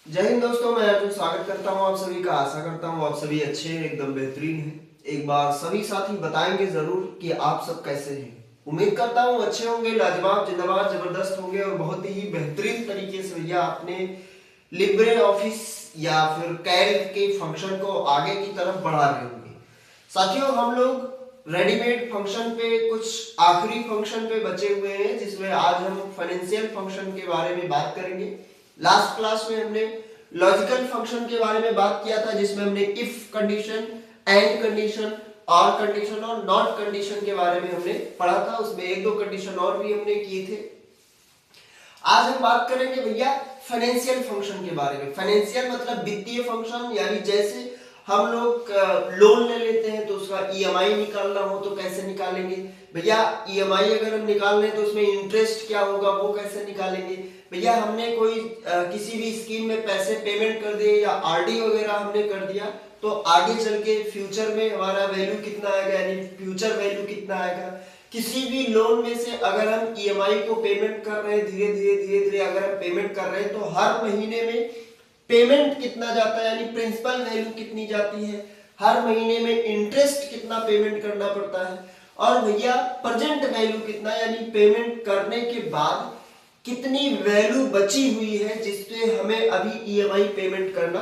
जय हिंद दोस्तों, मैं अर्जुन स्वागत करता हूं आप सभी का। आशा करता हूं आप सभी अच्छे हैं, एकदम बेहतरीन हैं। एक बार सभी साथी बताएंगे जरूर कि आप सब कैसे हैं। उम्मीद करता हूं अच्छे होंगे, लाजवाब, जिंदाबाद, जबरदस्त होंगे और बहुत ही बेहतरीन तरीके से भैया आपने लिब्रे ऑफिस या फिर कैल्क के फंक्शन को आगे की तरफ बढ़ा रहे होंगे। साथियों, हम लोग रेडीमेड फंक्शन पे कुछ आखिरी फंक्शन पे बचे हुए हैं, जिसमें आज हम फाइनेंशियल फंक्शन के बारे में बात करेंगे। लास्ट क्लास में हमने लॉजिकल फंक्शन के बारे में बात किया था, जिसमें हमने इफ कंडीशन, एंड कंडीशन, और कंडीशन और नॉट कंडीशन के बारे में हमने पढ़ा था। उसमें एक दो कंडीशन और भी हमने किए थे। आज हम बात करेंगे भैया फाइनेंशियल फंक्शन के बारे में। फाइनेंशियल मतलब वित्तीय फंक्शन, यानी जैसे हम लोग लोन ले लेते हैं तो उसका ईएमआई निकालना हो तो कैसे निकालेंगे भैया। ईएमआई अगर हम निकाल रहे हैं तो उसमें इंटरेस्ट क्या होगा वो कैसे निकालेंगे भैया। हमने कोई किसी भी स्कीम में पैसे पेमेंट कर दिए या आरडी वगैरह हमने कर दिया तो आगे चल के फ्यूचर में हमारा वैल्यू कितना आएगा, यानी फ्यूचर वैल्यू कितना आएगा। किसी भी लोन में से अगर हम ईएमआई को पेमेंट कर रहे हैं, धीरे धीरे अगर हम पेमेंट कर रहे हैं तो हर महीने में पेमेंट कितना जाता है, यानी प्रिंसिपल वैल्यू कितनी जाती है। हर महीने में इंटरेस्ट कितना पेमेंट करना पड़ता है। और भैया प्रेजेंट वैल्यू कितना, यानी पेमेंट करने के बाद कितनी वैल्यू बची हुई है जिसपे हमें अभी ईएमआई पेमेंट करना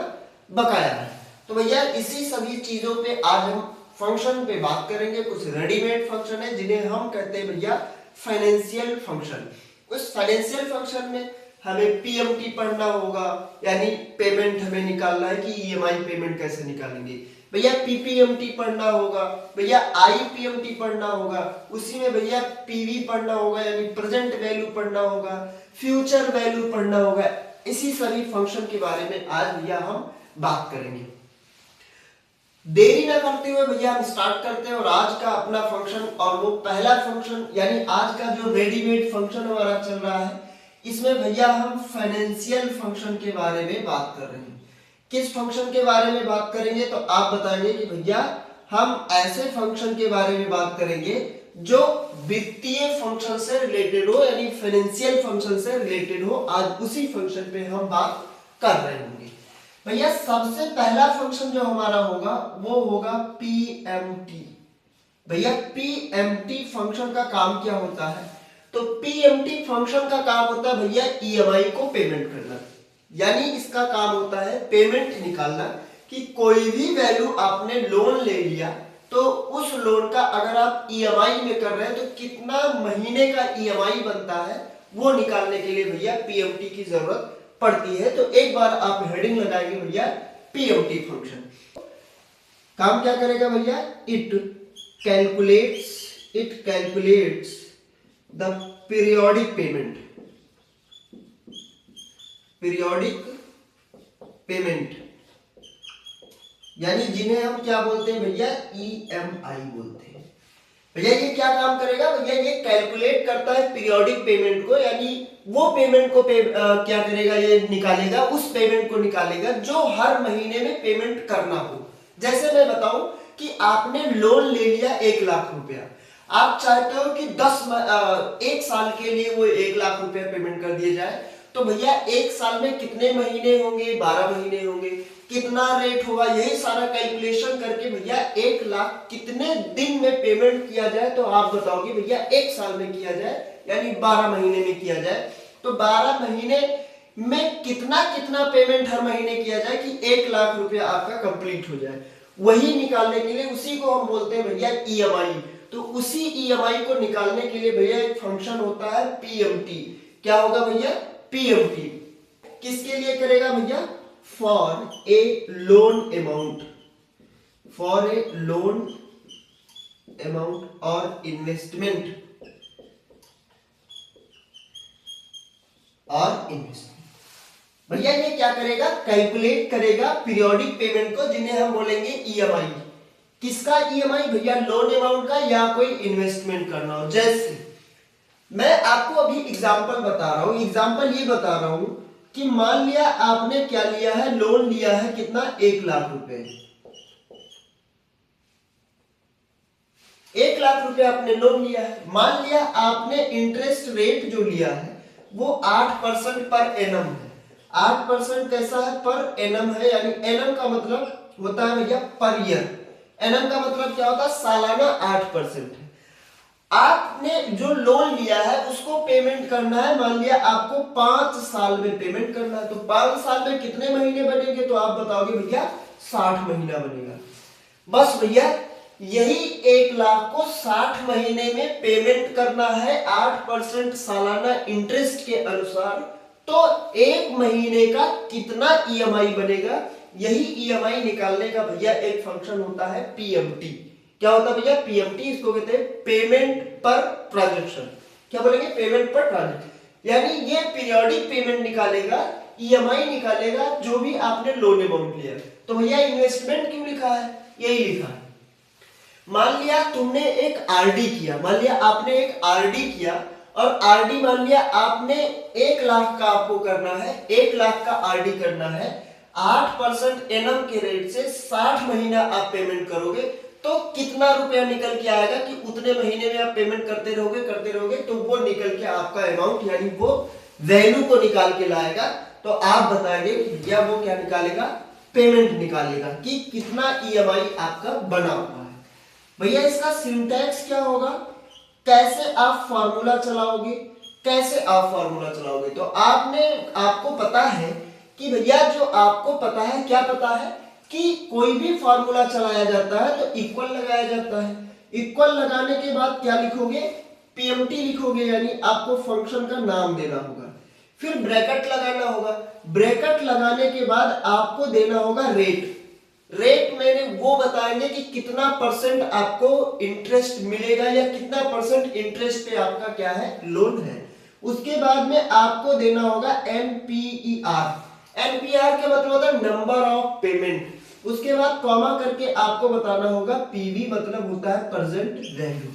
बकाया है। तो भैया इसी सभी चीजों पे आज हम फंक्शन पे बात करेंगे। कुछ रेडीमेड फंक्शन है जिन्हें हम कहते हैं भैया फाइनेंशियल फंक्शन। उस फाइनेंशियल फंक्शन में हमें पीएमटी पढ़ना होगा, यानी पेमेंट हमें निकालना है कि ईएमआई पेमेंट कैसे निकालेंगे भैया। पीपीएमटी पढ़ना होगा भैया, आईपीएमटी पढ़ना होगा, उसी में भैया पीवी पढ़ना होगा, यानी प्रेजेंट वैल्यू पढ़ना होगा, फ्यूचर वैल्यू पढ़ना होगा। इसी सभी फंक्शन के बारे में आज भैया हम बात करेंगे। देरी ना करते हुए भैया हम स्टार्ट करते हैं और आज का अपना फंक्शन, और वो पहला फंक्शन यानी आज का जो रेडीमेड फंक्शन हमारा चल रहा है, इसमें भैया हम फाइनेंशियल फंक्शन के बारे में बात कर रहे हैं। किस फंक्शन के बारे में बात करेंगे तो आप बताएंगे कि भैया हम ऐसे फंक्शन के बारे में बात करेंगे जो वित्तीय फंक्शन से रिलेटेड हो, यानी फाइनेंशियल फंक्शन से रिलेटेड हो। आज उसी फंक्शन पे हम बात कर रहे होंगे भैया। सबसे पहला फंक्शन जो हमारा होगा वो होगा पीएमटी। भैया पीएमटी फंक्शन का काम क्या होता है, तो पीएमटी फंक्शन का काम होता है भैया ईएमआई को पेमेंट करना, यानी इसका काम होता है पेमेंट निकालना कि कोई भी वैल्यू आपने लोन ले लिया तो उस लोन का अगर आप ईएमआई में कर रहे हैं तो कितना महीने का ईएमआई बनता है वो निकालने के लिए भैया पीएमटी की जरूरत पड़ती है। तो एक बार आप हेडिंग लगाएंगे भैया पीएमटी फंक्शन। काम क्या करेगा भैया, it calculates the periodic payment, यानी जिन्हें हम क्या बोलते हैं भैया, ईएमआई बोलते हैं। भैया ये क्या काम करेगा भैया, ये कैलकुलेट करता है पीरियोडिक पेमेंट को, यानी वो पेमेंट को क्या करेगा, ये निकालेगा, उस पेमेंट को निकालेगा जो हर महीने में पेमेंट करना हो। जैसे मैं बताऊं कि आपने लोन ले लिया 1 लाख रुपया, आप चाहते हो कि 1 साल के लिए वो 1 लाख रुपया पेमेंट कर दिया जाए, तो भैया 1 साल में कितने महीने होंगे, 12 महीने होंगे, कितना रेट होगा, यही सारा कैलकुलेशन करके भैया 1 लाख कितने दिन में पेमेंट किया जाए। तो आप बताओगे भैया 1 साल में किया जाए यानी 12 महीने में किया जाए, तो 12 महीने में कितना कितना पेमेंट हर महीने किया जाए कि 1 लाख रुपया आपका कंप्लीट हो जाए। वही निकालने के लिए उसी को हम बोलते हैं भैया ईएमआई। तो उसी ईएमआई को निकालने के लिए भैया एक फंक्शन होता है पीएमटी। क्या होगा भैया, पीएमटी किसके लिए करेगा भैया, फॉर ए लोन अमाउंट और इन्वेस्टमेंट भैया ये क्या करेगा, कैलकुलेट करेगा पीरियोडिक पेमेंट को, जिन्हें हम बोलेंगे ईएमआई। किसका ईएमआई भैया, लोन अमाउंट का या कोई इन्वेस्टमेंट करना हो। जैसे मैं आपको अभी एग्जांपल बता रहा हूं, एग्जांपल ये बता रहा हूं कि मान लिया आपने क्या लिया है, लोन लिया है कितना, 1 लाख रुपए। 1 लाख रुपए आपने लोन लिया है। मान लिया आपने इंटरेस्ट रेट जो लिया है वो 8% पर एनम है। 8% कैसा है, पर एनम है, यानी एनम का मतलब होता है भैया पर ईयर। एनम का मतलब क्या होता है, सालाना 8% है। आपने जो लोन लिया है उसको पेमेंट करना है, मान लिया आपको 5 साल में पेमेंट करना है, तो 5 साल में कितने महीने बनेंगे, तो आप बताओगे भैया 60 महीना बनेगा। बस भैया यही 1 लाख को 60 महीने में पेमेंट करना है 8% सालाना इंटरेस्ट के अनुसार, तो 1 महीने का कितना ईएमआई बनेगा, यही ईएमआई निकालने का भैया एक फंक्शन होता है पीएमटी। क्या होता है भैया, पीएमटी, इसको कहते हैं पेमेंट पर ट्रांजैक्शन। क्या बोलेंगे, पेमेंट पर ट्रांजैक्शन, यानी ये पीरियोडिक पेमेंट निकालेगा, ईएमआई निकालेगा जो भी आपने लोन अमाउंट लिया। तो भैया इन्वेस्टमेंट क्यों लिखा है, यही लिखा है। मान लिया तुमने एक आरडी किया, मान लिया आपने एक आरडी किया, और आरडी मान लिया आपने 1 लाख का आपको करना है, 1 लाख का आरडी करना है, 8% एनम के रेट से 60 महीना आप पेमेंट करोगे, तो कितना रुपया निकल के आएगा कि उतने महीने में आप पेमेंट करते रहोगे, तो वो निकल के आपका अमाउंट यानी वो वैल्यू को निकाल के लाएगा। तो आप बताएंगे कि भैया वो क्या निकालेगा, पेमेंट निकालेगा कि कितना ईएमआई आपका बना हुआ है। भैया इसका सिंटैक्स क्या होगा, कैसे आप फार्मूला चलाओगे, तो आपको पता है कि भैया जो आपको पता है, क्या पता है कि कोई भी फार्मूला चलाया जाता है तो इक्वल लगाया जाता है। इक्वल लगाने के बाद क्या लिखोगे, पीएमटी लिखोगे, यानी आपको फंक्शन का नाम देना होगा, फिर ब्रैकेट लगाना होगा। ब्रैकेट लगाने के बाद आपको देना होगा रेट मैंने वो बताएंगे कि कितना परसेंट आपको इंटरेस्ट मिलेगा या कितना परसेंट इंटरेस्ट पे आपका क्या है, लोन है। उसके बाद में आपको देना होगा एनपीईआर। एनपीआर का मतलब होता है नंबर ऑफ पेमेंट। उसके बाद कॉमा करके आपको बताना होगा पीवी, मतलब होता है प्रेजेंट वैल्यू।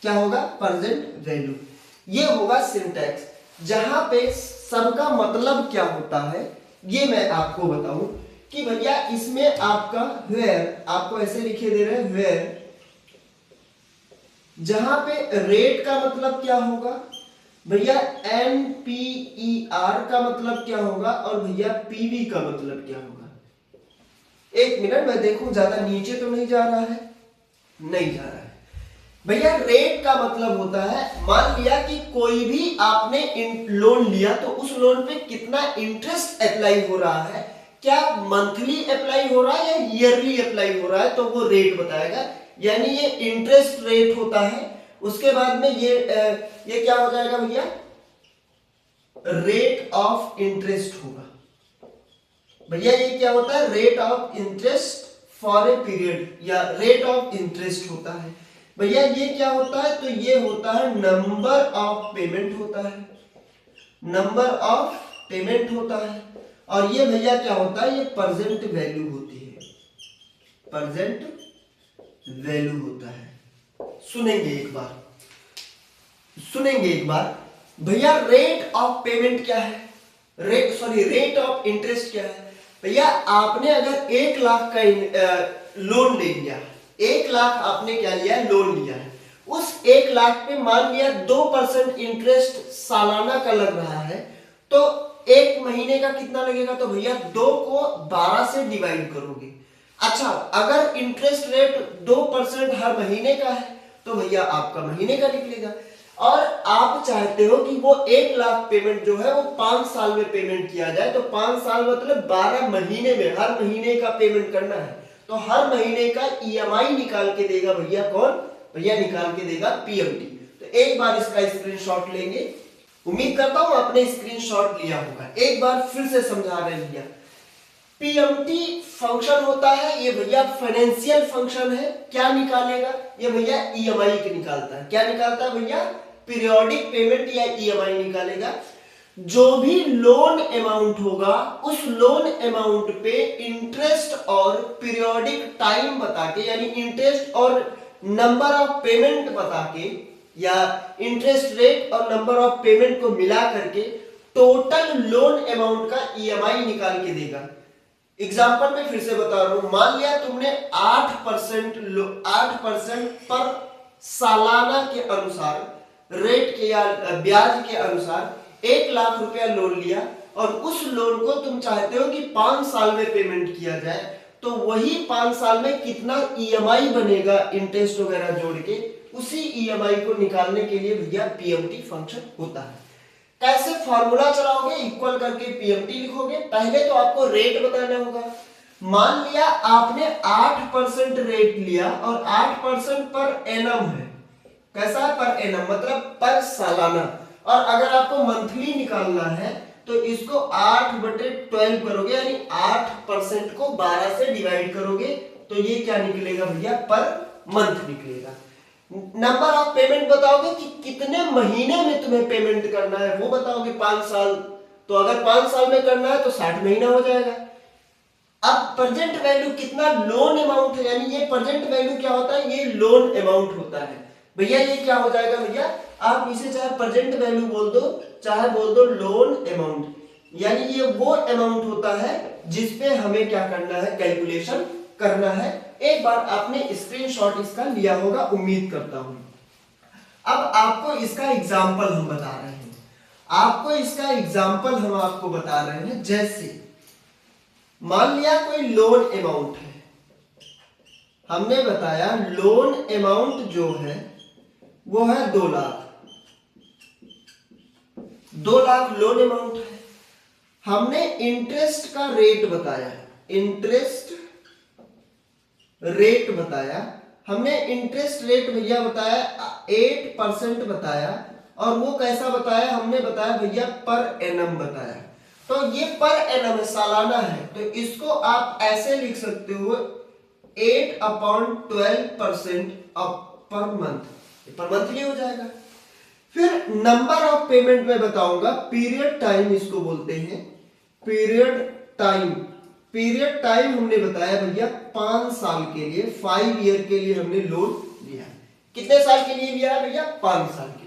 क्या होगा, प्रेजेंट वैल्यू। ये होगा सिंटैक्स, जहां पे सबका मतलब क्या होता है ये मैं आपको बताऊं कि भैया इसमें आपका वेयर, आपको ऐसे लिखे दे रहे हैं वेयर, जहां पे रेट का मतलब क्या होगा भैया, एनपीईआर का मतलब क्या होगा, और भैया पीवी का मतलब क्या होगा। एक मिनट मैं देखूं ज्यादा नीचे तो नहीं जा रहा है, नहीं जा रहा है। भैया रेट का मतलब होता है, मान लिया कि कोई भी आपने लोन लिया तो उस लोन पे कितना इंटरेस्ट अप्लाई हो रहा है, क्या मंथली अप्लाई हो रहा है या ईयरली अप्लाई हो रहा है, तो वो रेट बताएगा, यानी ये इंटरेस्ट रेट होता है। उसके बाद में ये क्या हो जाएगा भैया, रेट ऑफ इंटरेस्ट होगा। भैया ये क्या होता है, rate of interest for a period, या रेट ऑफ इंटरेस्ट होता है। भैया ये क्या होता है, तो ये होता है नंबर ऑफ पेमेंट होता है, नंबर ऑफ पेमेंट होता है। और ये भैया क्या होता है, ये प्रेजेंट वैल्यू होती है, प्रेजेंट वैल्यू होता है। सुनेंगे एक बार भैया रेट ऑफ पेमेंट क्या है, रेट ऑफ इंटरेस्ट क्या है। भैया आपने अगर 1 लाख का लोन ले लिया, 1 लाख आपने क्या लिया, लोन लिया है, उस 1 लाख पे मान लिया 2% इंटरेस्ट सालाना का लग रहा है, तो 1 महीने का कितना लगेगा, तो भैया 2 को 12 से डिवाइड करोगे। अच्छा, अगर इंटरेस्ट रेट 2% हर महीने का है तो भैया आपका महीने का निकलेगा। और आप चाहते हो कि वो 1 लाख पेमेंट जो है वो 5 साल में पेमेंट किया जाए, तो 5 साल मतलब 12 महीने में हर महीने का पेमेंट करना है, तो हर महीने का ईएमआई निकाल के देगा भैया कौन, भैया निकाल के देगा पीएमटी। तो एक बार इसका स्क्रीनशॉट लेंगे, उम्मीद करता हूं आपने स्क्रीनशॉट लिया होगा। एक बार फिर से समझा रहे भैया, पीएमटी फंक्शन होता है, ये भैया फाइनेंशियल फंक्शन है। क्या निकालेगा, ये भैया ईएमआई के निकालता है। क्या निकालता है भैया, पीरियोडिक पेमेंट या ईएमआई निकालेगा। जो भी लोन अमाउंट होगा उस लोन अमाउंट पे इंटरेस्ट और पीरियोडिक टाइम बता के, यानी इंटरेस्ट और नंबर ऑफ पेमेंट बता के, या इंटरेस्ट रेट और नंबर ऑफ पेमेंट को मिला करके टोटल लोन अमाउंट का ईएमआई निकाल के देगा। एग्जाम्पल में फिर से बता रहा हूं, मान लिया तुमने 8% पर सालाना के अनुसार रेट के या ब्याज के अनुसार 1 लाख रुपया लोन लिया, और उस लोन को तुम चाहते हो कि 5 साल में पेमेंट किया जाए, तो वही 5 साल में कितना ईएमआई बनेगा इंटरेस्ट वगैरह जोड़ के, उसी ईएमआई को निकालने के लिए भैया पीएमटी फंक्शन होता है। कैसे फॉर्मूला चलाओगे, इक्वल करके पीएमटी लिखोगे। पहले तो आपको रेट बताना होगा। मान लिया आपने 8% रेट लिया और 8% पर एनम है। कैसा है? पर एनम, मतलब पर सालाना। और अगर आपको मंथली निकालना है तो इसको 8/12 करोगे, यानी 8% को 12 से डिवाइड करोगे, तो ये क्या निकलेगा भैया? पर मंथ निकलेगा। नंबर ऑफ पेमेंट बताओगे कि कितने महीने में तुम्हें पेमेंट करना है, वो बताओगे। 5 साल, तो अगर 5 साल में करना है तो 60 महीना हो जाएगा। अब प्रेजेंट वैल्यू कितना लोन अमाउंट है, यानी ये प्रेजेंट वैल्यू क्या होता है? ये लोन अमाउंट होता है भैया। ये क्या हो जाएगा भैया? आप इसे चाहे प्रेजेंट वैल्यू बोल दो, चाहे बोल दो लोन अमाउंट, यानी ये वो अमाउंट होता है जिसपे हमें क्या करना है? कैलकुलेशन करना है। एक बार आपने स्क्रीनशॉट इसका लिया होगा, उम्मीद करता हूं। अब आपको इसका एग्जाम्पल हम बता रहे हैं, आपको बता रहे हैं। जैसे मान लिया कोई लोन अमाउंट है, हमने बताया लोन अमाउंट जो है वो है 2 लाख। 2 लाख लोन अमाउंट है। हमने इंटरेस्ट का रेट बताया, हमने इंटरेस्ट रेट भैया बताया 8% बताया। और वो कैसा बताया? हमने बताया भैया पर एनम बताया। तो ये पर एनम सालाना है, तो इसको आप ऐसे लिख सकते हो 8/12% पर मंथली हो जाएगा। फिर नंबर ऑफ पेमेंट में बताऊंगा, पीरियड टाइम इसको बोलते हैं। पीरियड टाइम हमने बताया भैया 5 साल के लिए, 5 ईयर के लिए हमने लोन लिया। कितने साल के लिए लिया है भैया? 5 साल के लिए।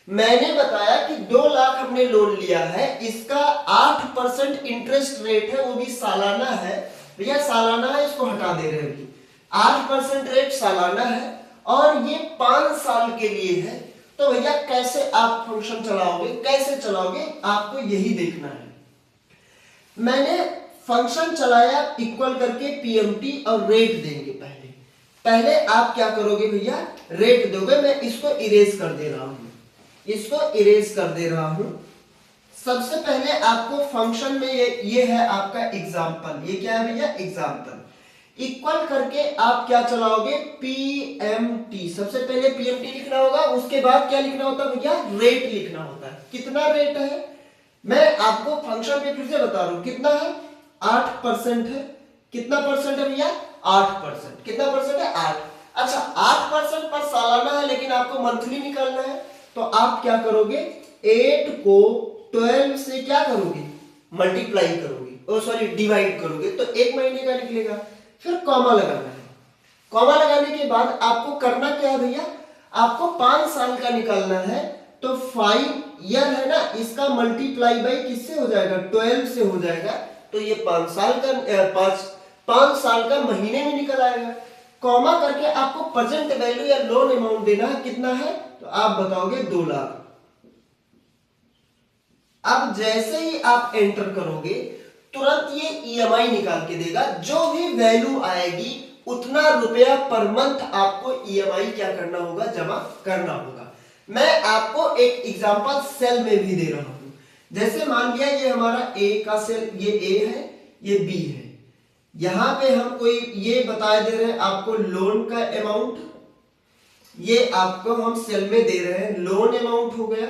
मैंने बताया कि 2 लाख हमने लोन लिया है, इसका 8% इंटरेस्ट रेट है, वो भी सालाना है भैया। सालाना है, इसको हटा दे रहे हैं। 8% रेट सालाना है और ये 5 साल के लिए है। तो भैया कैसे आप फंक्शन चलाओगे, कैसे चलाओगे, आपको यही देखना है। मैंने फंक्शन चलाया इक्वल करके पीएमटी और रेट देंगे। पहले आप क्या करोगे भैया? रेट दोगे। मैं इसको इरेज कर दे रहा हूं, सबसे पहले आपको फंक्शन में ये है आपका एग्जाम्पल। ये क्या है भैया? एग्जाम्पल। इक्वल करके आप क्या चलाओगे? पीएमटी। सबसे पहले पीएमटी लिखना होगा, उसके बाद क्या लिखना होता है भैया? रेट लिखना होता है। कितना रेट है मैं आपको फंक्शन पे फिर से बता रहा हूं। कितना है? 8% है। कितना परसेंट है भैया? 8%। कितना परसेंट है? 8। अच्छा, 8% पर सालाना है, लेकिन आपको मंथली निकालना है, तो आप क्या करोगे? 8 को 12 से क्या करोगे? मल्टीप्लाई करोगे, डिवाइड करोगे, तो 1 महीने का निकलेगा। फिर कॉमा लगाना है। कॉमा लगाने के बाद आपको करना क्या है भैया? आपको 5 साल का निकालना है, तो 5 ईयर है ना, इसका मल्टीप्लाई बाई किससे हो जाएगा? 12 से हो जाएगा। तो ये 5 साल का महीने में निकल आएगा। कॉमा करके आपको प्रेजेंट वैल्यू या लोन अमाउंट देना है। कितना है? तो आप बताओगे 2 लाख। अब जैसे ही आप एंटर करोगे, तुरंत ये ईएमआई निकाल के देगा। जो भी वैल्यू आएगी उतना रुपया पर मंथ आपको ईएमआई क्या करना होगा? जमा करना होगा। मैं आपको एक एग्जांपल सेल में भी दे रहा हूं। जैसे मान लिया ये हमारा ए का सेल, ये ए है, ये बी है। यहां पे हम कोई ये बता दे रहे हैं आपको लोन का अमाउंट, ये आपको हम सेल में दे रहे हैं लोन अमाउंट हो गया।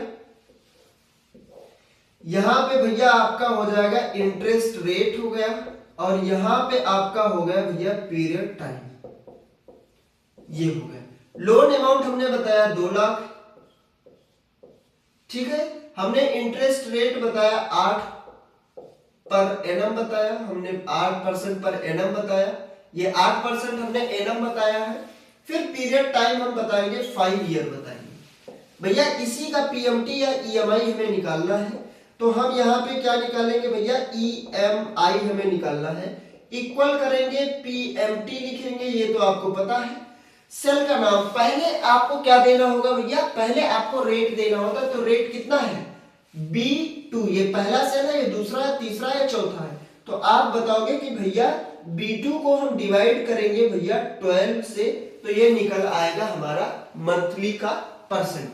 यहां पे भैया आपका हो जाएगा इंटरेस्ट रेट हो गया, और यहां पे आपका हो गया भैया पीरियड टाइम। ये हो गया लोन अमाउंट। हमने बताया 2 लाख, ठीक है। हमने इंटरेस्ट रेट बताया 8 पर एनम बताया, हमने 8% पर एनम बताया, ये 8% हमने एनम बताया है। फिर पीरियड टाइम हम बताएंगे 5 ईयर बताएंगे। भैया इसी का पीएमटी या ईएमआई हमें निकालना है, तो हम यहाँ पे क्या निकालेंगे भैया? ईएमआई हमें निकालना है। इक्वल करेंगे पीएमटी लिखेंगे, ये तो आपको पता है। सेल का नाम, पहले आपको क्या देना होगा भैया? पहले आपको रेट देना होगा। तो रेट कितना है? B2 ये पहला सेल है, ये दूसरा है, तीसरा है, चौथा है। तो आप बताओगे कि भैया B2 को हम डिवाइड करेंगे भैया 12 से, तो ये निकल आएगा हमारा मंथली का परसेंट।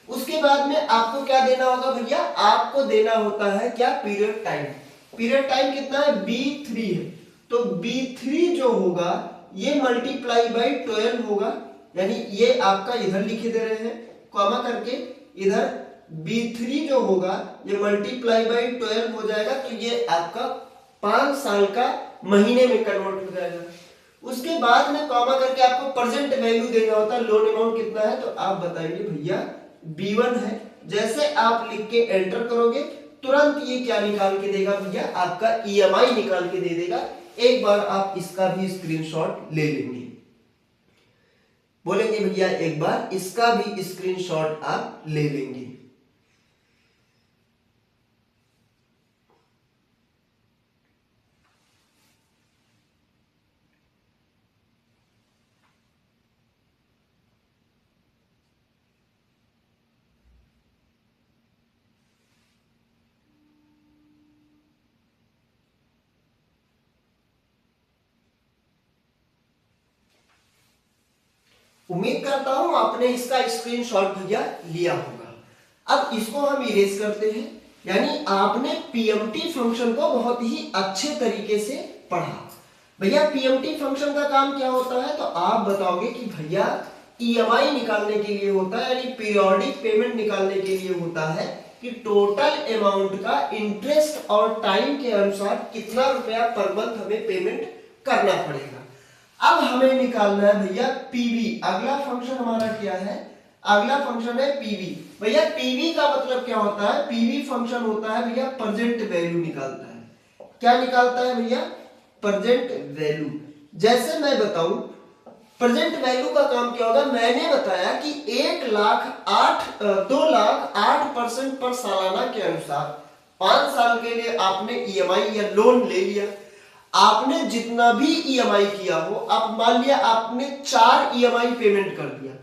उसके बाद में आपको क्या देना होगा भैया, आपको देना होता है क्या, पीरियड टाइम। पीरियड टाइम कितना है, B3 है, तो B3 जो होगा ये मल्टीप्लाई बाई 12 होगा, यानी ये आपका इधर लिखे दे रहे हैं कॉमा करके, इधर B3 जो होगा ये मल्टीप्लाई बाई 12 हो जाएगा, तो ये आपका 5 साल का महीने में कन्वर्ट हो जाएगा। उसके बाद में कॉमा करके आपको प्रेजेंट वैल्यू देना होता है, लोन अमाउंट कितना है, तो आप बताएंगे भैया B1 है। जैसे आप लिख के एंटर करोगे तुरंत ये क्या निकाल के देगा भैया, आपका EMI निकाल के दे देगा। एक बार आप इसका भी स्क्रीनशॉट ले लेंगे, बोलेंगे भैया एक बार इसका भी स्क्रीनशॉट आप ले लेंगे। उम्मीद करता हूं आपने इसका स्क्रीनशॉट भैया लिया होगा। अब इसको हम इरेज करते हैं, यानी आपने पीएमटी फंक्शन को बहुत ही अच्छे तरीके से पढ़ा। भैया पीएमटी फंक्शन का काम क्या होता है, तो आप बताओगे कि भैया ईएमआई निकालने के लिए होता है, यानी पीरियोडिक पेमेंट निकालने के लिए होता है कि टोटल अमाउंट का इंटरेस्ट और टाइम के अनुसार कितना रुपया पर मंथ हमें पेमेंट करना पड़ेगा। अब हमें निकालना है भैया पीवी। अगला फंक्शन हमारा क्या है, अगला फंक्शन है पीवी। भैया पीवी का मतलब क्या होता है, पीवी फंक्शन होता है भैया प्रेजेंट वैल्यू निकालता है। क्या निकालता है भैया, प्रेजेंट वैल्यू। जैसे मैं बताऊं प्रेजेंट वैल्यू का काम क्या होगा, मैंने बताया कि 2,08% पर सालाना के अनुसार 5 साल के लिए आपने ईएमआई या लोन ले लिया। आपने जितना भी ईएमआई किया हो, आप मान लिया आपने 4 ईएमआई पेमेंट कर दिया।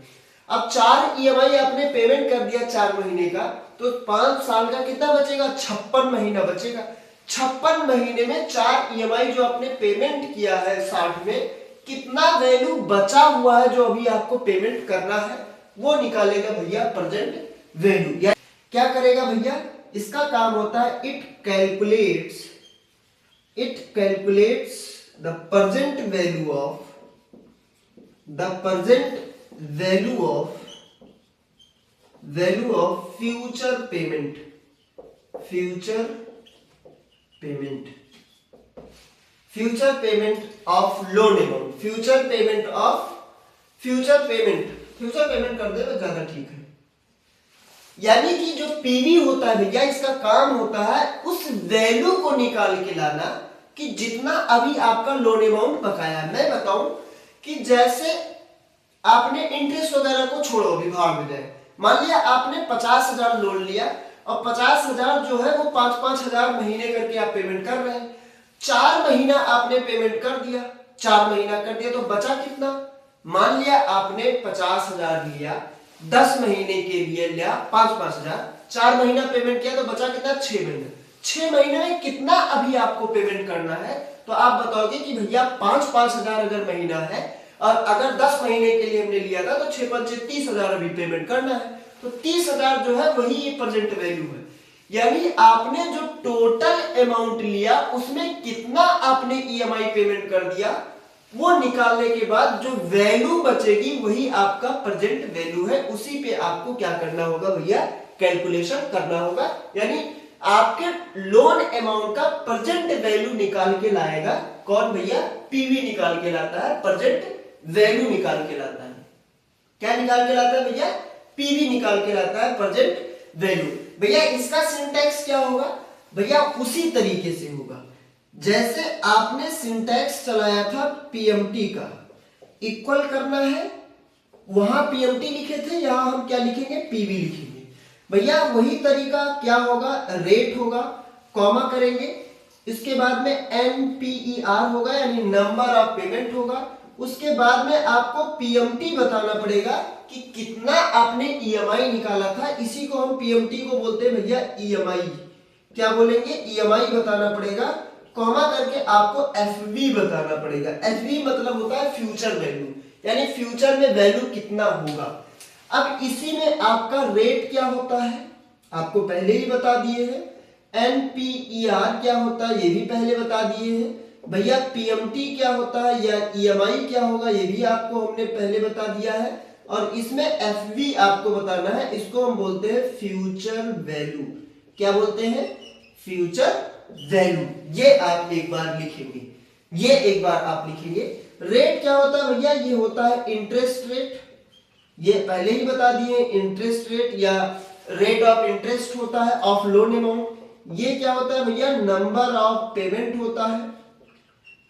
अब 4 ईएमआई आपने पेमेंट कर दिया 4 महीने का, तो 5 साल का कितना बचेगा, 56 महीना बचेगा। 56 महीने में 4 ईएमआई जो आपने पेमेंट किया है 60 में, कितना वैल्यू बचा हुआ है जो अभी आपको पेमेंट करना है, वो निकालेगा भैया प्रेजेंट वैल्यू। या क्या करेगा भैया, इसका काम होता है it calculates the present value of future payment of loan amount, future payment कर दे तो ज्यादा ठीक है। यानी कि जो पीवी होता है भैया, इसका काम होता है उस वैल्यू को निकाल के लाना कि जितना अभी आपका लोन अमाउंट बकाया है। मैं बताऊं कि जैसे आपने इंटरेस्ट वगैरह को छोड़ो, अभी भाग में जाए, मान लिया आपने 50,000 लोन लिया और 50,000 जो है वो 5-5 हजार महीने करके आप पेमेंट कर रहे हैं। 4 महीना आपने पेमेंट कर दिया, 4 महीना कर दिया तो बचा कितना, मान लिया आपने 50,000 लिया, 10 महीने के लिए लिया 5-5 हजार, 4 महीना पेमेंट किया तो बचा कितना, 6 महीना। 6 महीने में कितना अभी आपको पेमेंट करना है, तो आप बताओगे कि भैया 5-5 हजार अगर महीना है और अगर 10 महीने के लिए हमने लिया था तो 6-5 30 हजार अभी पेमेंट करना है। तो 30 हजार जो है वही ये प्रेजेंट वैल्यू है। यानी आपने जो टोटल अमाउंट लिया उसमें कितना आपने ईएमआई पेमेंट कर दिया, वो निकालने के बाद जो वैल्यू बचेगी वही आपका प्रेजेंट वैल्यू है। उसी पे आपको क्या करना होगा भैया, कैलकुलेशन करना होगा। यानी आपके लोन अमाउंट का प्रेजेंट वैल्यू निकाल के लाएगा कौन भैया, पीवी निकाल के लाता है, प्रेजेंट वैल्यू निकाल के लाता है। क्या निकाल के लाता है भैया, पीवी निकाल के लाता है, प्रेजेंट वैल्यू। भैया इसका सिंटैक्स क्या होगा भैया, उसी तरीके से होगा जैसे आपने सिंटैक्स चलाया था पीएमटी का। इक्वल करना है, वहां पीएमटी लिखे थे, यहां हम क्या लिखेंगे, पीवी लिखेंगे। भैया वही तरीका क्या होगा, रेट होगा, कॉमा करेंगे, इसके बाद में एनपीईआर होगा यानी नंबर ऑफ पेमेंट होगा, उसके बाद में आपको पीएमटी बताना पड़ेगा कि कितना आपने ईएमआई निकाला था। इसी को हम पीएमटी को बोलते हैं भैया ईएमआई। क्या बोलेंगे? ईएमआई बताना पड़ेगा, कॉमा करके आपको एफवी बताना पड़ेगा। एफवी मतलब होता है फ्यूचर वैल्यू, यानी फ्यूचर में वैल्यू कितना होगा। अब इसी में आपका रेट क्या होता है आपको पहले ही बता दिए हैं। एनपीईआर क्या होता है ये भी पहले बता दिए हैं भैया। पीएमटी क्या होता है या ईएमआई क्या होगा ये भी आपको हमने पहले बता दिया है। और इसमें एफवी आपको बताना है, इसको हम बोलते हैं फ्यूचर वैल्यू। क्या बोलते हैं? Future value. ये आप एक बार लिखेंगे, ये एक बार आप लिखेंगे। रेट क्या होता है भैया? ये होता है इंटरेस्ट रेट, ये पहले ही बता दिए। इंटरेस्ट रेट या रेट ऑफ इंटरेस्ट होता है ऑफ लोन अमाउंट। ये क्या होता है भैया? नंबर ऑफ पेमेंट होता है,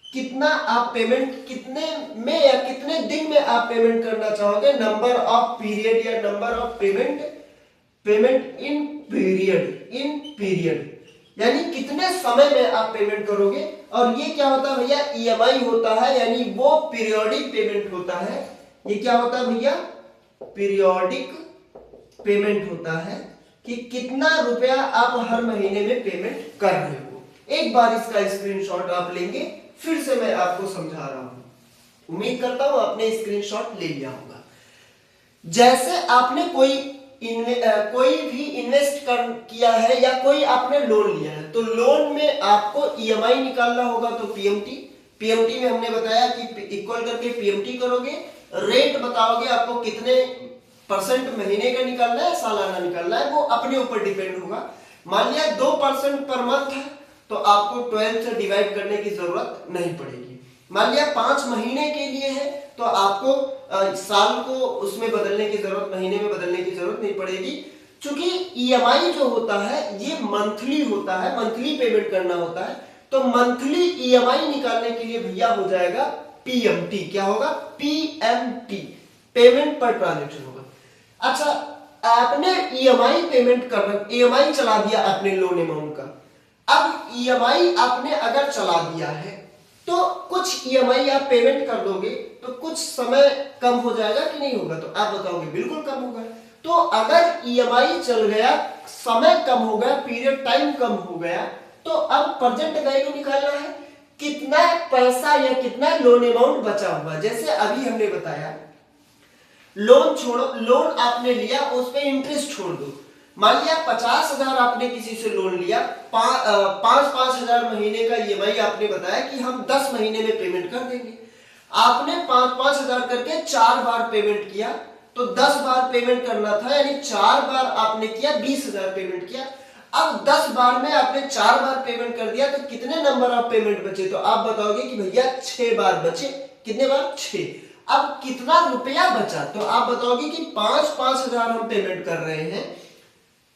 कितना आप पेमेंट, कितने में या कितने दिन में आप पेमेंट करना चाहोगे। नंबर ऑफ पीरियड या number of payment, payment in period, in period यानी कितने समय में आप पेमेंट करोगे। और ये क्या होता है भैया? ईएमआई होता है, यानी वो पीरियोडिक पेमेंट होता है। ये क्या होता है भैया? पीरियोडिक पेमेंट होता है कि कितना रुपया आप हर महीने में पेमेंट कर रहे हो। एक बार इसका स्क्रीनशॉट आप लेंगे, फिर से मैं आपको समझा रहा हूं। उम्मीद करता हूं आपने स्क्रीनशॉट ले लिया होगा। जैसे आपने कोई भी इन्वेस्ट किया है या कोई आपने लोन लिया है, तो लोन में आपको ईएमआई निकालना होगा, तो पीएमटी में हमने बताया कि इक्वल करके पीएमटी करोगे, रेट बताओगे आपको कितने % महीने का निकालना है, सालाना निकालना है, वो अपने ऊपर डिपेंड होगा। मान लिया 2% पर मंथ है, तो आपको 12 से डिवाइड करने की जरूरत नहीं पड़ेगी। मान लिया 5 महीने के लिए है, तो आपको साल को उसमें बदलने की जरूरत, महीने में बदलने की जरूरत नहीं पड़ेगी। क्योंकि ईएमआई जो होता है ये मंथली होता है, मंथली पेमेंट करना होता है, तो मंथली ईएमआई निकालने के लिए भैया हो जाएगा पीएमटी। क्या होगा? पीएमटी, पेमेंट पर ट्रांजेक्शन होगा। अच्छा, आपने ईएमआई पेमेंट कर, ईएमआई चला दिया आपने लोन अमाउंट का। अब ईएमआई आपने अगर चला दिया है तो कुछ ईएमआई आप पेमेंट कर दोगे, तो कुछ समय कम हो जाएगा कि नहीं होगा? तो आप बताओगे बिल्कुल कम होगा। तो अगर ईएमआई चल गया, समय कम हो गया, पीरियड टाइम कम हो गया, तो अब प्रेजेंट वैल्यू निकालना है, कितना पैसा या कितना लोन अमाउंट बचा हुआ। जैसे अभी हमने बताया लोन छोड़ो, लोन आपने लिया, उस पर इंटरेस्ट छोड़ दो। मान लिया 50,000 आपने किसी से लोन लिया, 5-5 हजार महीने का ईएमआई आपने बताया कि हम 10 महीने में पेमेंट कर देंगे। आपने 5-5 हजार करके 4 बार पेमेंट किया, तो 10 बार पेमेंट करना था, यानी 4 बार आपने किया, 20,000 पेमेंट किया। अब 10 बार में आपने 4 बार पेमेंट कर दिया, तो कितने नंबर ऑफ पेमेंट बचे? तो आप बताओगे कि भैया 6 बार बचे। कितने बार? 6। अब कितना रुपया बचा? तो आप बताओगे कि 5-5 हजार हम पेमेंट कर रहे हैं,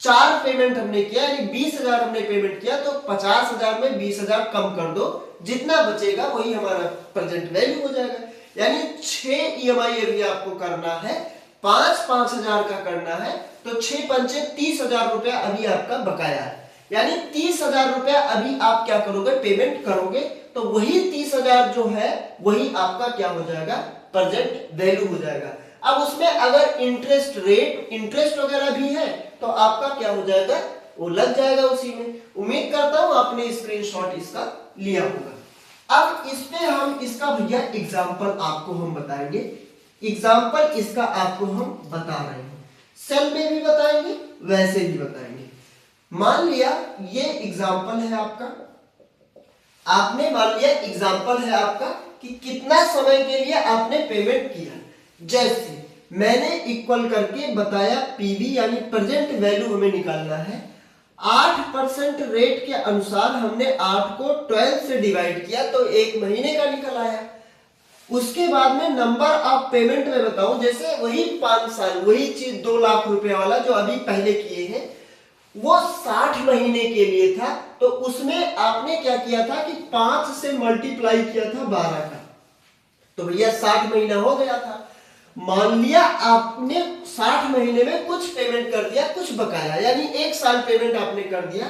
4 पेमेंट हमने किया, यानी 20,000 हमने पेमेंट किया, तो 50,000 में 20,000 कम कर दो, जितना बचेगा वही हमारा प्रेजेंट वैल्यू हो जाएगा। यानी 6 ईएमआई अभी आपको करना है, 5-5 हजार का करना है, तो 6 पंचे 30,000 रुपया अभी आपका बकाया है। यानी 30,000 रुपया अभी आप क्या करोगे? पेमेंट करोगे, तो वही 30,000 जो है वही आपका क्या हो जाएगा? प्रेजेंट वैल्यू हो जाएगा। अब उसमें अगर इंटरेस्ट रेट, इंटरेस्ट वगैरह भी है, तो आपका क्या हो जाएगा? वो लग जाएगा उसी में। उम्मीद करता हूं आपने स्क्रीनशॉट इसका लिया होगा। अब इस पे हम इसका भैया एग्जांपल आपको हम बताएंगे। एग्जांपल इसका आपको हम बता रहे हैं, सेल में भी बताएंगे, वैसे भी बताएंगे। मान लिया ये एग्जांपल है आपका, आपने मान लिया एग्जांपल है आपका कि कितना समय के लिए आपने पेमेंट किया। जैसे मैंने इक्वल करके बताया पीवी, यानी प्रेजेंट वैल्यू हमें निकालना है। 8% रेट के अनुसार हमने 8 को 12 से डिवाइड किया, तो 1 महीने का निकल आया। उसके बाद में नंबर ऑफ पेमेंट में बताऊं, जैसे वही 5 साल, वही चीज 2 लाख रुपए वाला जो अभी पहले किए हैं, वो 60 महीने के लिए था, तो उसमें आपने क्या किया था कि 5 से मल्टीप्लाई किया था 12 का, तो भैया 60 महीना हो गया था। मान लिया आपने 60 महीने में कुछ पेमेंट कर दिया, कुछ बकाया, यानी 1 साल पेमेंट आपने कर दिया,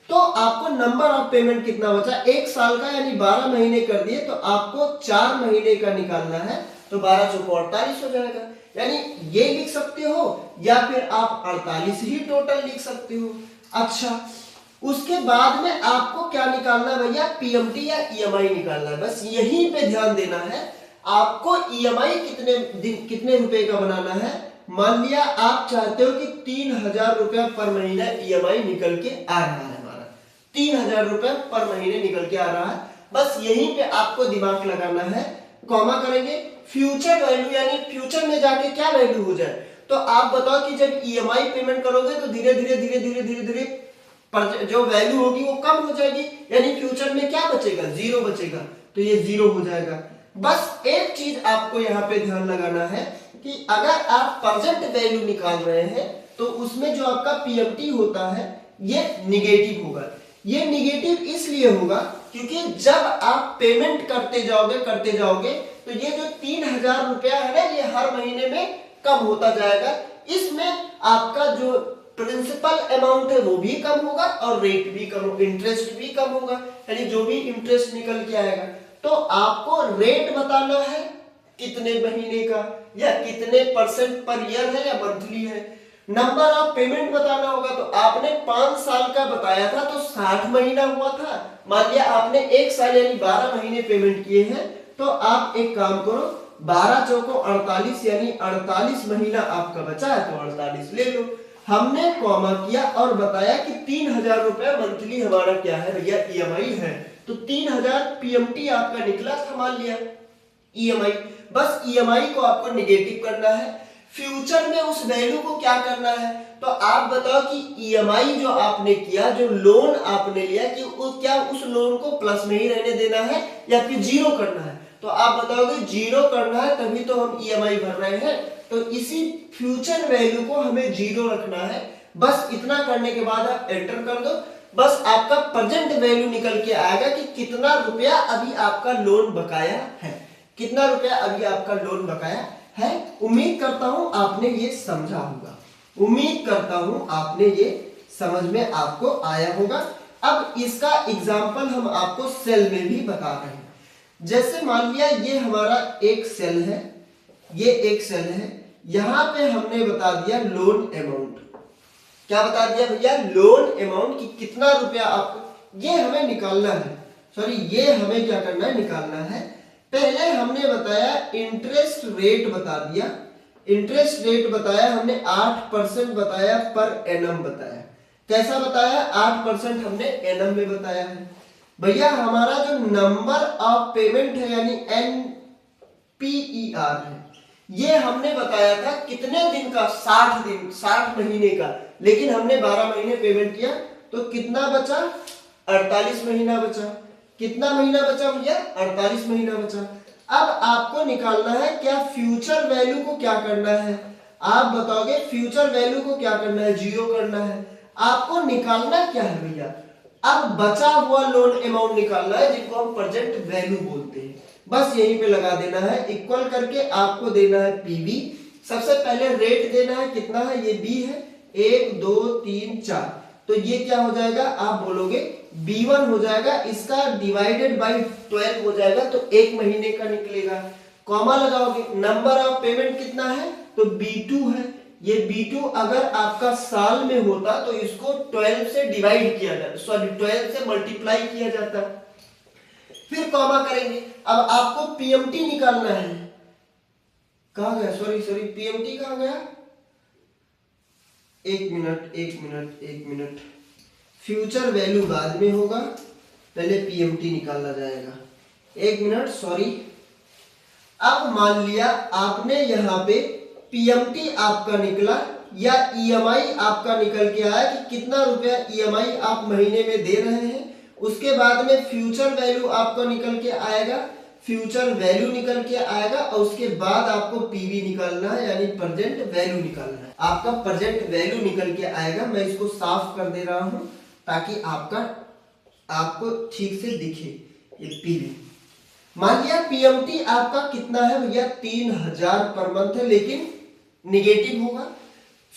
तो आपको नंबर ऑफ पेमेंट कितना बचा, 1 साल का यानी 12 महीने कर दिए, तो आपको 4 महीने का निकालना है, तो 12 चौको 48 हो जाएगा। यानी ये लिख सकते हो या फिर आप 48 ही टोटल लिख सकते हो। अच्छा, उसके बाद में आपको क्या निकालना है भैया, पीएमटी या ईएमआई निकालना है। बस यहीं पे ध्यान देना है। आपको ईएमआई कितने रुपए का बनाना है। मान लिया आप चाहते हो कि 3000 रुपया पर महीना ईएमआई निकल के आ रहा है, हमारा 3000 रुपया पर महीने निकल के आ रहा है। बस यहीं पे आपको दिमाग लगाना है, कॉमा करेंगे फ्यूचर वैल्यू, यानी फ्यूचर में जाके क्या वैल्यू हो जाए। तो आप बताओ कि जब ईएमआई पेमेंट करोगे तो धीरे धीरे जो वैल्यू होगी वो कम हो जाएगी, यानी फ्यूचर में क्या बचेगा, 0 बचेगा, तो ये 0 हो जाएगा। बस एक चीज आपको यहाँ पे ध्यान लगाना है कि अगर आप प्रेजेंट वैल्यू निकाल रहे हैं तो उसमें जो आपका पीएमटी होता है ये निगेटिव होगा। ये निगेटिव इसलिए होगा क्योंकि जब आप पेमेंट करते जाओगे तो ये जो 3000 रुपया है ना, ये हर महीने में कम होता जाएगा। इसमें आपका जो प्रिंसिपल अमाउंट है वो भी कम होगा और रेट भी कम होगा, इंटरेस्ट भी कम होगा, यानी जो भी इंटरेस्ट निकल के आएगा। तो आपको रेट बताना है कितने महीने का या कितने % पर ईयर है या मंथली है। नंबर ऑफ पेमेंट बताना होगा, तो आपने 5 साल का बताया था तो 60 महीना हुआ था। मान लिया आपने 1 साल यानी 12 महीने पेमेंट किए हैं, तो आप एक काम करो 12 चौको 48 यानी 48 महीना आपका बचा है, तो 48 ले लो। हमने कॉमा किया और बताया कि 3000 रुपया मंथली हमारा क्या है भैया, ईएमआई है, तो 3000 पीएमटी आपका निकला था, मान लिया ईएमआई। बस ईएमआई को आपको निगेटिव करना है, फ्यूचर में उस वैल्यू को क्या करना है। तो आप बताओ कि ईएमआई जो आपने किया, जो लोन आपने लिया, कि क्या उस लोन को प्लस में ही रहने देना है या फिर 0 करना है। तो आप बताओगे 0 करना है, तभी तो हम ईएमआई भर रहे हैं, तो इसी फ्यूचर वैल्यू को हमें 0 रखना है। बस इतना करने के बाद आप एंटर कर दो, बस आपका प्रेजेंट वैल्यू निकल के आएगा कि कितना रुपया अभी आपका लोन बकाया है, कितना रुपया अभी आपका लोन बकाया है। उम्मीद करता हूं आपने ये समझा होगा, उम्मीद करता हूं आपने ये समझ में आपको आया होगा। अब इसका एग्जाम्पल हम आपको सेल में भी बता रहे हैं। जैसे मान लिया ये हमारा एक सेल है, ये एक सेल है, यहां पे हमने बता दिया लोन अमाउंट। क्या बता दिया भैया, लोन अमाउंट, कि कितना रुपया आपको ये हमें निकालना है, सॉरी ये हमें क्या करना है, निकालना है। पहले हमने बताया इंटरेस्ट रेट बता दिया, इंटरेस्ट रेट बताया हमने 8% बताया, पर एनम बताया। कैसा बताया, 8% हमने एनम में बताया है। भैया हमारा जो नंबर ऑफ पेमेंट है यानी NPER है, ये हमने बताया था कितने दिन का, 60 दिन, 60 महीने का, लेकिन हमने 12 महीने पेमेंट किया, तो कितना बचा, 48 महीना बचा। कितना महीना बचा भैया, 48 महीना बचा। अब आपको निकालना है क्या, फ्यूचर वैल्यू को क्या करना है, आप बताओगे फ्यूचर वैल्यू को क्या करना है, 0 करना है। आपको निकालना क्या है भैया, अब बचा हुआ लोन अमाउंट निकालना है, जिनको हम प्रेजेंट वैल्यू बोलते हैं। बस यहीं पे लगा देना है, इक्वल करके आपको देना है पीवी। सबसे पहले रेट देना है, कितना है, ये बी है, 1 2 3 4, तो ये क्या हो जाएगा, आप बोलोगे B1 हो जाएगा, इसका डिवाइडेड बाय 12 हो जाएगा, तो 1 महीने का निकलेगा। कॉमा लगाओगे, नंबर ऑफ पेमेंट कितना है, तो B2 है। ये B2 अगर आपका साल में होता तो इसको 12 से डिवाइड किया जाता, सॉरी 12 से मल्टीप्लाई किया जाता। फिर कॉमा करेंगे, अब आपको पीएमटी निकालना है, कहां गया, सॉरी पीएमटी कहां गया, एक मिनट, फ्यूचर वैल्यू बाद में होगा, पहले पीएमटी निकाला जाएगा, 1 मिनट, सॉरी। अब मान लिया आपने यहाँ पे पीएमटी आपका निकला या ईएमआई आपका निकल के आया कि कितना रुपया ईएमआई आप महीने में दे रहे हैं। उसके बाद में फ्यूचर वैल्यू आपका निकल के आएगा, फ्यूचर वैल्यू निकल के आएगा, और उसके बाद आपको पीवी निकालना है, यानी प्रेजेंट वैल्यू निकालना है। आपका प्रेजेंट वैल्यू निकल के आएगा। मैं इसको साफ कर दे रहा हूं ताकि आपको ठीक से दिखे। ये पीवी, मान लिया पीएमटी आपका कितना है भैया, 3000 पर मंथ है, लेकिन निगेटिव होगा।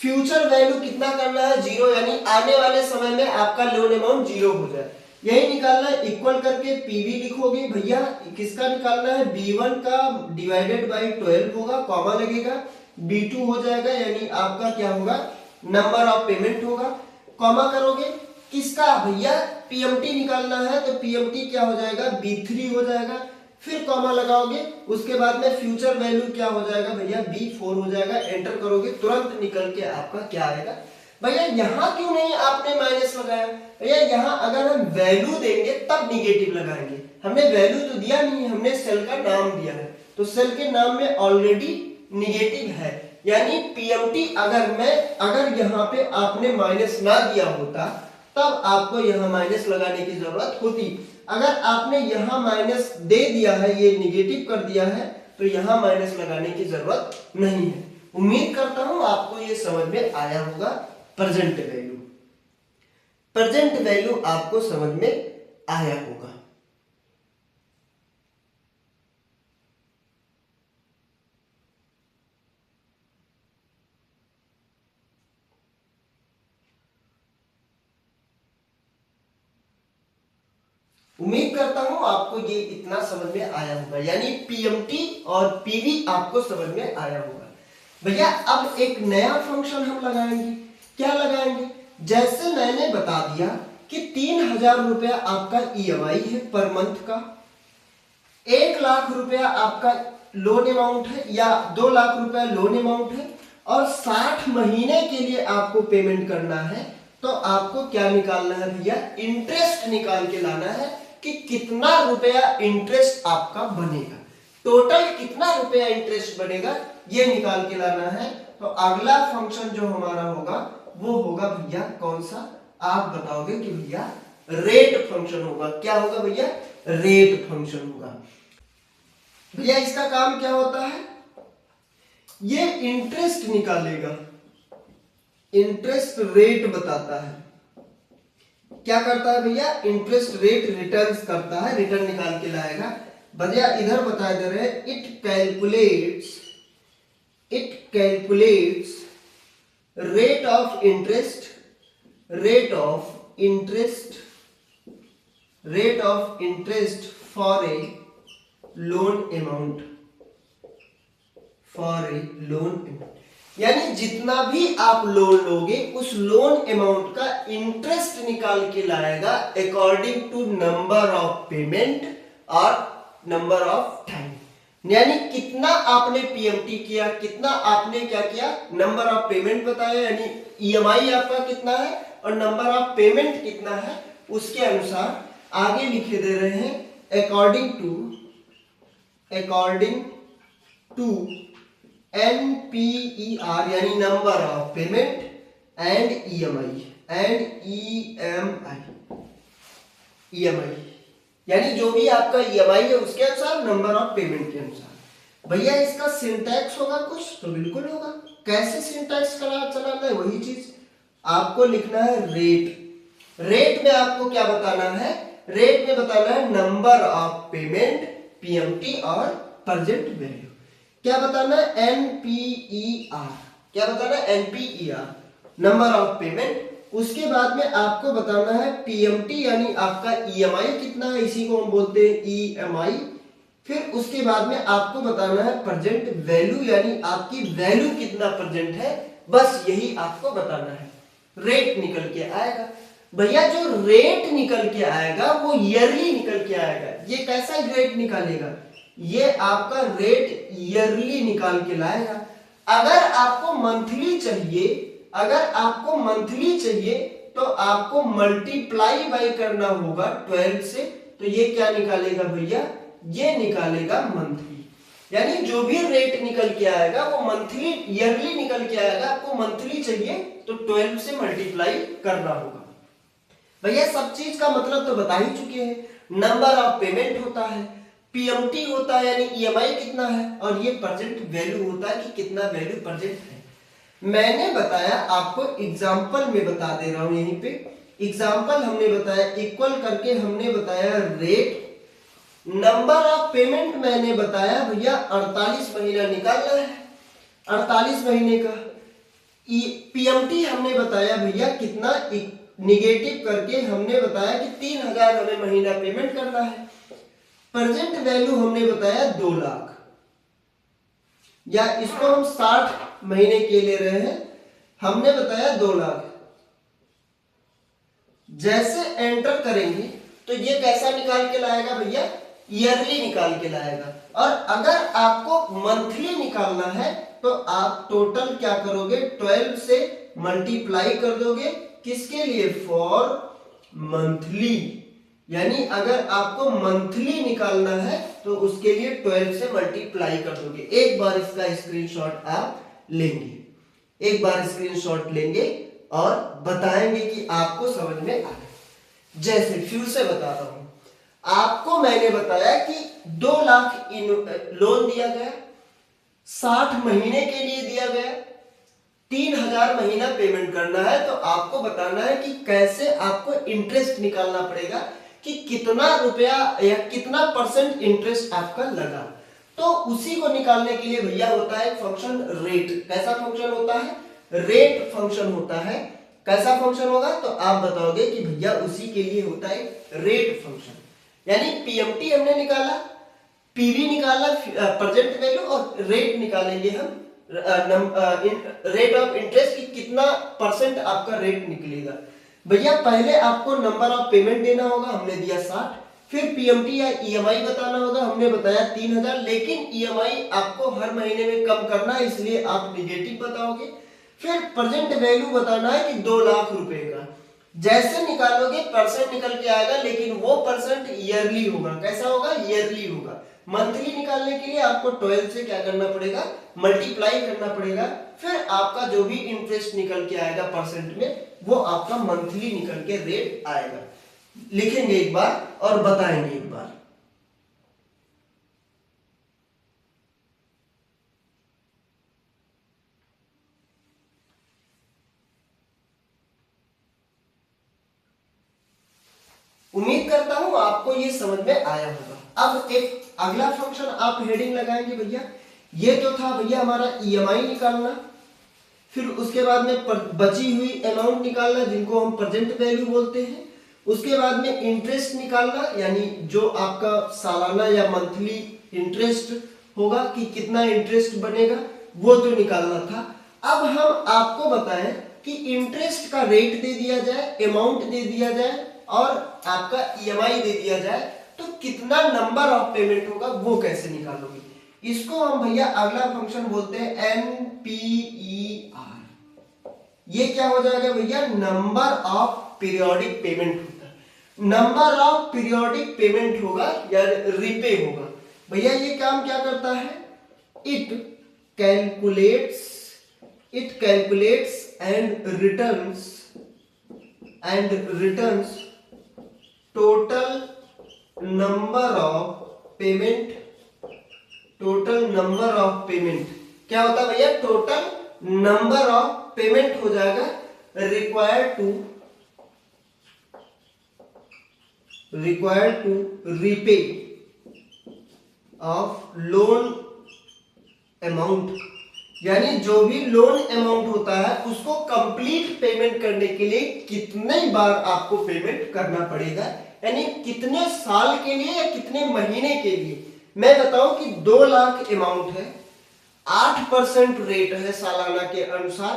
फ्यूचर वैल्यू कितना करना है, 0, यानी आने वाले समय में आपका लोन अमाउंट 0 हो जाए, यही निकालना है। इक्वल करके पीवी लिखोगे भैया, किसका निकालना है, B1 का डिवाइडेड बाई 12 होगा, कॉमा लगेगा, B2 हो जाएगा, यानी आपका क्या होगा, नंबर ऑफ पेमेंट होगा, कॉमा करोगे, किसका भैया, पीएमटी निकालना है, तो पीएमटी क्या हो जाएगा, B3 हो जाएगा, फिर कॉमा लगाओगे, उसके बाद में फ्यूचर वैल्यू क्या हो जाएगा भैया, B4 हो जाएगा, एंटर करोगे, तुरंत निकल के आपका क्या आएगा। भैया यहाँ क्यों नहीं आपने माइनस लगाया, भैया यहाँ अगर हम वैल्यू देंगे तब निगेटिव लगाएंगे, हमने वैल्यू तो दिया नहीं, हमने सेल का नाम दिया है, तो सेल के नाम में ऑलरेडी निगेटिव है, यानी पीएमटी अगर यहाँ पे आपने माइनस ना दिया होता तब आपको यहाँ माइनस लगाने की जरूरत होती। अगर आपने यहाँ माइनस दे दिया है, ये निगेटिव कर दिया है, तो यहाँ माइनस लगाने की जरूरत नहीं है। उम्मीद करता हूं आपको ये समझ में आया होगा। प्रेजेंट वैल्यू आपको समझ में आया होगा। उम्मीद करता हूं आपको ये इतना समझ में आया होगा, यानी पीएमटी और पीवी आपको समझ में आया होगा। भैया अब एक नया फंक्शन हम लगाएंगे, क्या लगाएंगे, जैसे मैंने बता दिया कि 3,000 रुपया आपका ईएमआई है पर मंथ का, 1 लाख रुपया आपका लोन अमाउंट है या 2 लाख रुपया लोन अमाउंट है और 60 महीने के लिए आपको पेमेंट करना है, तो आपको क्या निकालना है भैया, इंटरेस्ट निकाल के लाना है कि कितना रुपया इंटरेस्ट आपका बनेगा, टोटल कितना रुपया इंटरेस्ट बनेगा ये निकाल के लाना है। तो अगला फंक्शन जो हमारा होगा वो होगा भैया कौन सा, आप बताओगे कि भैया रेट फंक्शन होगा। क्या होगा भैया, रेट फंक्शन होगा। भैया इसका काम क्या होता है, ये इंटरेस्ट निकालेगा, इंटरेस्ट रेट बताता है, क्या करता है भैया, इंटरेस्ट रेट रिटर्न करता है, रिटर्न निकाल के लाएगा। भैया इधर बता दे रहे हैं, it calculates rate of interest for a loan amount, यानी जितना भी आप लोन लोगे उस लोन अमाउंट का इंटरेस्ट निकाल के लाएगा according to number of payment और नंबर ऑफ टाइम, यानी कितना आपने पीएमटी किया, कितना आपने क्या किया, नंबर ऑफ पेमेंट बताया, यानी ईएमआई आपका कितना है और नंबर ऑफ पेमेंट कितना है, उसके अनुसार आगे लिखे दे रहे हैं अकॉर्डिंग टू NPER यानी number of payment and EMI यानी जो भी आपका EMI है उसके अनुसार, नंबर ऑफ पेमेंट के अनुसार। भैया इसका सिंटैक्स होगा कुछ, तो बिल्कुल होगा। कैसे सिंटैक्स चलाना है, वही चीज आपको लिखना है रेट में आपको क्या बताना है, रेट में बताना है नंबर ऑफ पेमेंट, पीएमटी और प्रेजेंट वैल्यू। क्या बताना है, NPER, क्या बताना है, NPER नंबर ऑफ पेमेंट। उसके बाद में आपको बताना है पीएमटी यानी आपका ईएमआई कितना है, इसी को हम बोलते हैं ईएमआई। फिर उसके बाद में आपको बताना है प्रेजेंट वैल्यू यानी आपकी वैल्यू कितना प्रेजेंट है, बस यही आपको बताना है। रेट निकल के आएगा। भैया जो रेट निकल के आएगा वो ईयरली निकल के आएगा। ये कैसा रेट निकालेगा, ये आपका रेट ईयरली निकाल के लाएगा। अगर आपको मंथली चाहिए तो आपको मल्टीप्लाई बाई करना होगा 12 से, तो ये क्या निकालेगा भैया, ये निकालेगा मंथली। यानी जो भी रेट निकल के आएगा वो मंथली ईयरली निकल के आएगा। आपको मंथली चाहिए तो 12 से मल्टीप्लाई करना होगा। भैया सब चीज का मतलब तो बता ही चुके हैं। नंबर ऑफ पेमेंट होता है, पीएमटी होता है यानी ईएमआई कितना है, और ये प्रेजेंट वैल्यू होता है कि कितना वैल्यू प्रेजेंट है। मैंने बताया आपको, एग्जांपल में बता दे रहा हूं, यहीं पे एग्जांपल हमने बताया, इक्वल करके हमने बताया रेट। नंबर ऑफ पेमेंट मैंने बताया भैया 48 महीना निकालना है, 48 महीने का। पीएमटी हमने बताया भैया कितना निगेटिव करके हमने बताया कि 3,000 हमें महीना पेमेंट करना है। प्रेजेंट वैल्यू हमने बताया 2 लाख, या इसको हम 60 महीने के ले रहे हैं, हमने बताया 2 लाख। जैसे एंटर करेंगे तो ये कैसा निकाल के लाएगा भैया, ईयरली निकाल के लाएगा। और अगर आपको मंथली निकालना है तो आप टोटल क्या करोगे, 12 से मल्टीप्लाई कर दोगे, किसके लिए, फॉर मंथली। यानी अगर आपको मंथली निकालना है तो उसके लिए 12 से मल्टीप्लाई कर दोगे। एक बार इसका स्क्रीनशॉट आप लेंगे, एक बार स्क्रीनशॉट लेंगे और बताएंगे कि आपको समझ में आया। जैसे फिर से बता रहा हूं, आपको मैंने बताया कि 2 लाख लोन दिया गया, 60 महीने के लिए दिया गया, 3,000 महीना पेमेंट करना है, तो आपको बताना है कि कैसे आपको इंटरेस्ट निकालना पड़ेगा, कि कितना रुपया या कितना परसेंट इंटरेस्ट आपका लगा। तो उसी को निकालने के लिए भैया होता है फंक्शन रेट। कैसा फंक्शन होता है, रेट फंक्शन होता है। कैसा फंक्शन होगा, तो आप बताओगे कि भैया उसी के लिए होता है रेट फंक्शन। यानी पीएमटी हमने निकाला, पीवी निकाला प्रेजेंट वैल्यू, और रेट निकालेंगे हम रेट ऑफ इंटरेस्ट की कितना परसेंट आपका रेट निकलेगा। भैया पहले आपको नंबर ऑफ पेमेंट देना होगा, हमने दिया 60, फिर पीएमटी या ईएमआई बताना होगा, हमने बताया 3,000, लेकिन ईएमआई आपको हर महीने में कम करना है, इसलिए आप निगेटिव बताओगे। फिर प्रेजेंट वैल्यू बताना है कि 2 लाख रुपए का। जैसे निकालोगे परसेंट निकल के आएगा, लेकिन वो परसेंट ईयरली होगा। कैसा होगा, ईयरली होगा। मंथली निकालने के लिए आपको 12 से क्या करना पड़ेगा, मल्टीप्लाई करना पड़ेगा, फिर आपका जो भी इंटरेस्ट निकल के आएगा परसेंट में, वो आपका मंथली निकल के रेट आएगा। लिखेंगे एक बार और बताएंगे एक बार। उम्मीद करता हूं आपको ये समझ में आया होगा। अब एक अगला फंक्शन आप हेडिंग लगाएंगे भैया। ये तो था भैया हमारा ईएमआई निकालना, फिर उसके बाद में बची हुई अमाउंट निकालना, जिनको हम प्रेजेंट वैल्यू बोलते हैं। उसके बाद में इंटरेस्ट निकालना, यानी जो आपका सालाना या मंथली इंटरेस्ट होगा कि कितना इंटरेस्ट बनेगा, वो तो निकालना था। अब हम आपको बताएं कि इंटरेस्ट का रेट दे दिया जाए, अमाउंट दे दिया जाए और आपका ईएमआई दे दिया जाए, तो कितना नंबर ऑफ पेमेंट होगा वो कैसे निकालोगे। इसको हम भैया अगला फंक्शन बोलते हैं NPER। ये क्या हो जाएगा भैया, नंबर ऑफ पीरियोडिक पेमेंट होता है। नंबर ऑफ पीरियोडिक पेमेंट होगा या रिपे होगा। भैया ये काम क्या करता है, it calculates and returns total number of payment. क्या होता है भैया, टोटल नंबर ऑफ पेमेंट हो जाएगा required to repay of loan amount. यानी जो भी लोन अमाउंट होता है उसको कंप्लीट पेमेंट करने के लिए कितने बार आपको पेमेंट करना पड़ेगा, यानी कितने साल के लिए या कितने महीने के लिए। मैं बताऊं कि 2 लाख अमाउंट है, 8% रेट है सालाना के अनुसार,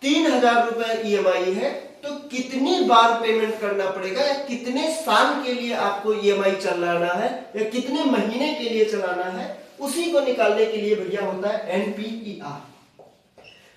3,000 रुपए ईएमआई है, तो कितनी बार पेमेंट करना पड़ेगा या कितने साल के लिए आपको ईएमआई चलाना है या कितने महीने के लिए चलाना है, उसी को निकालने के लिए भैया होता है NPER।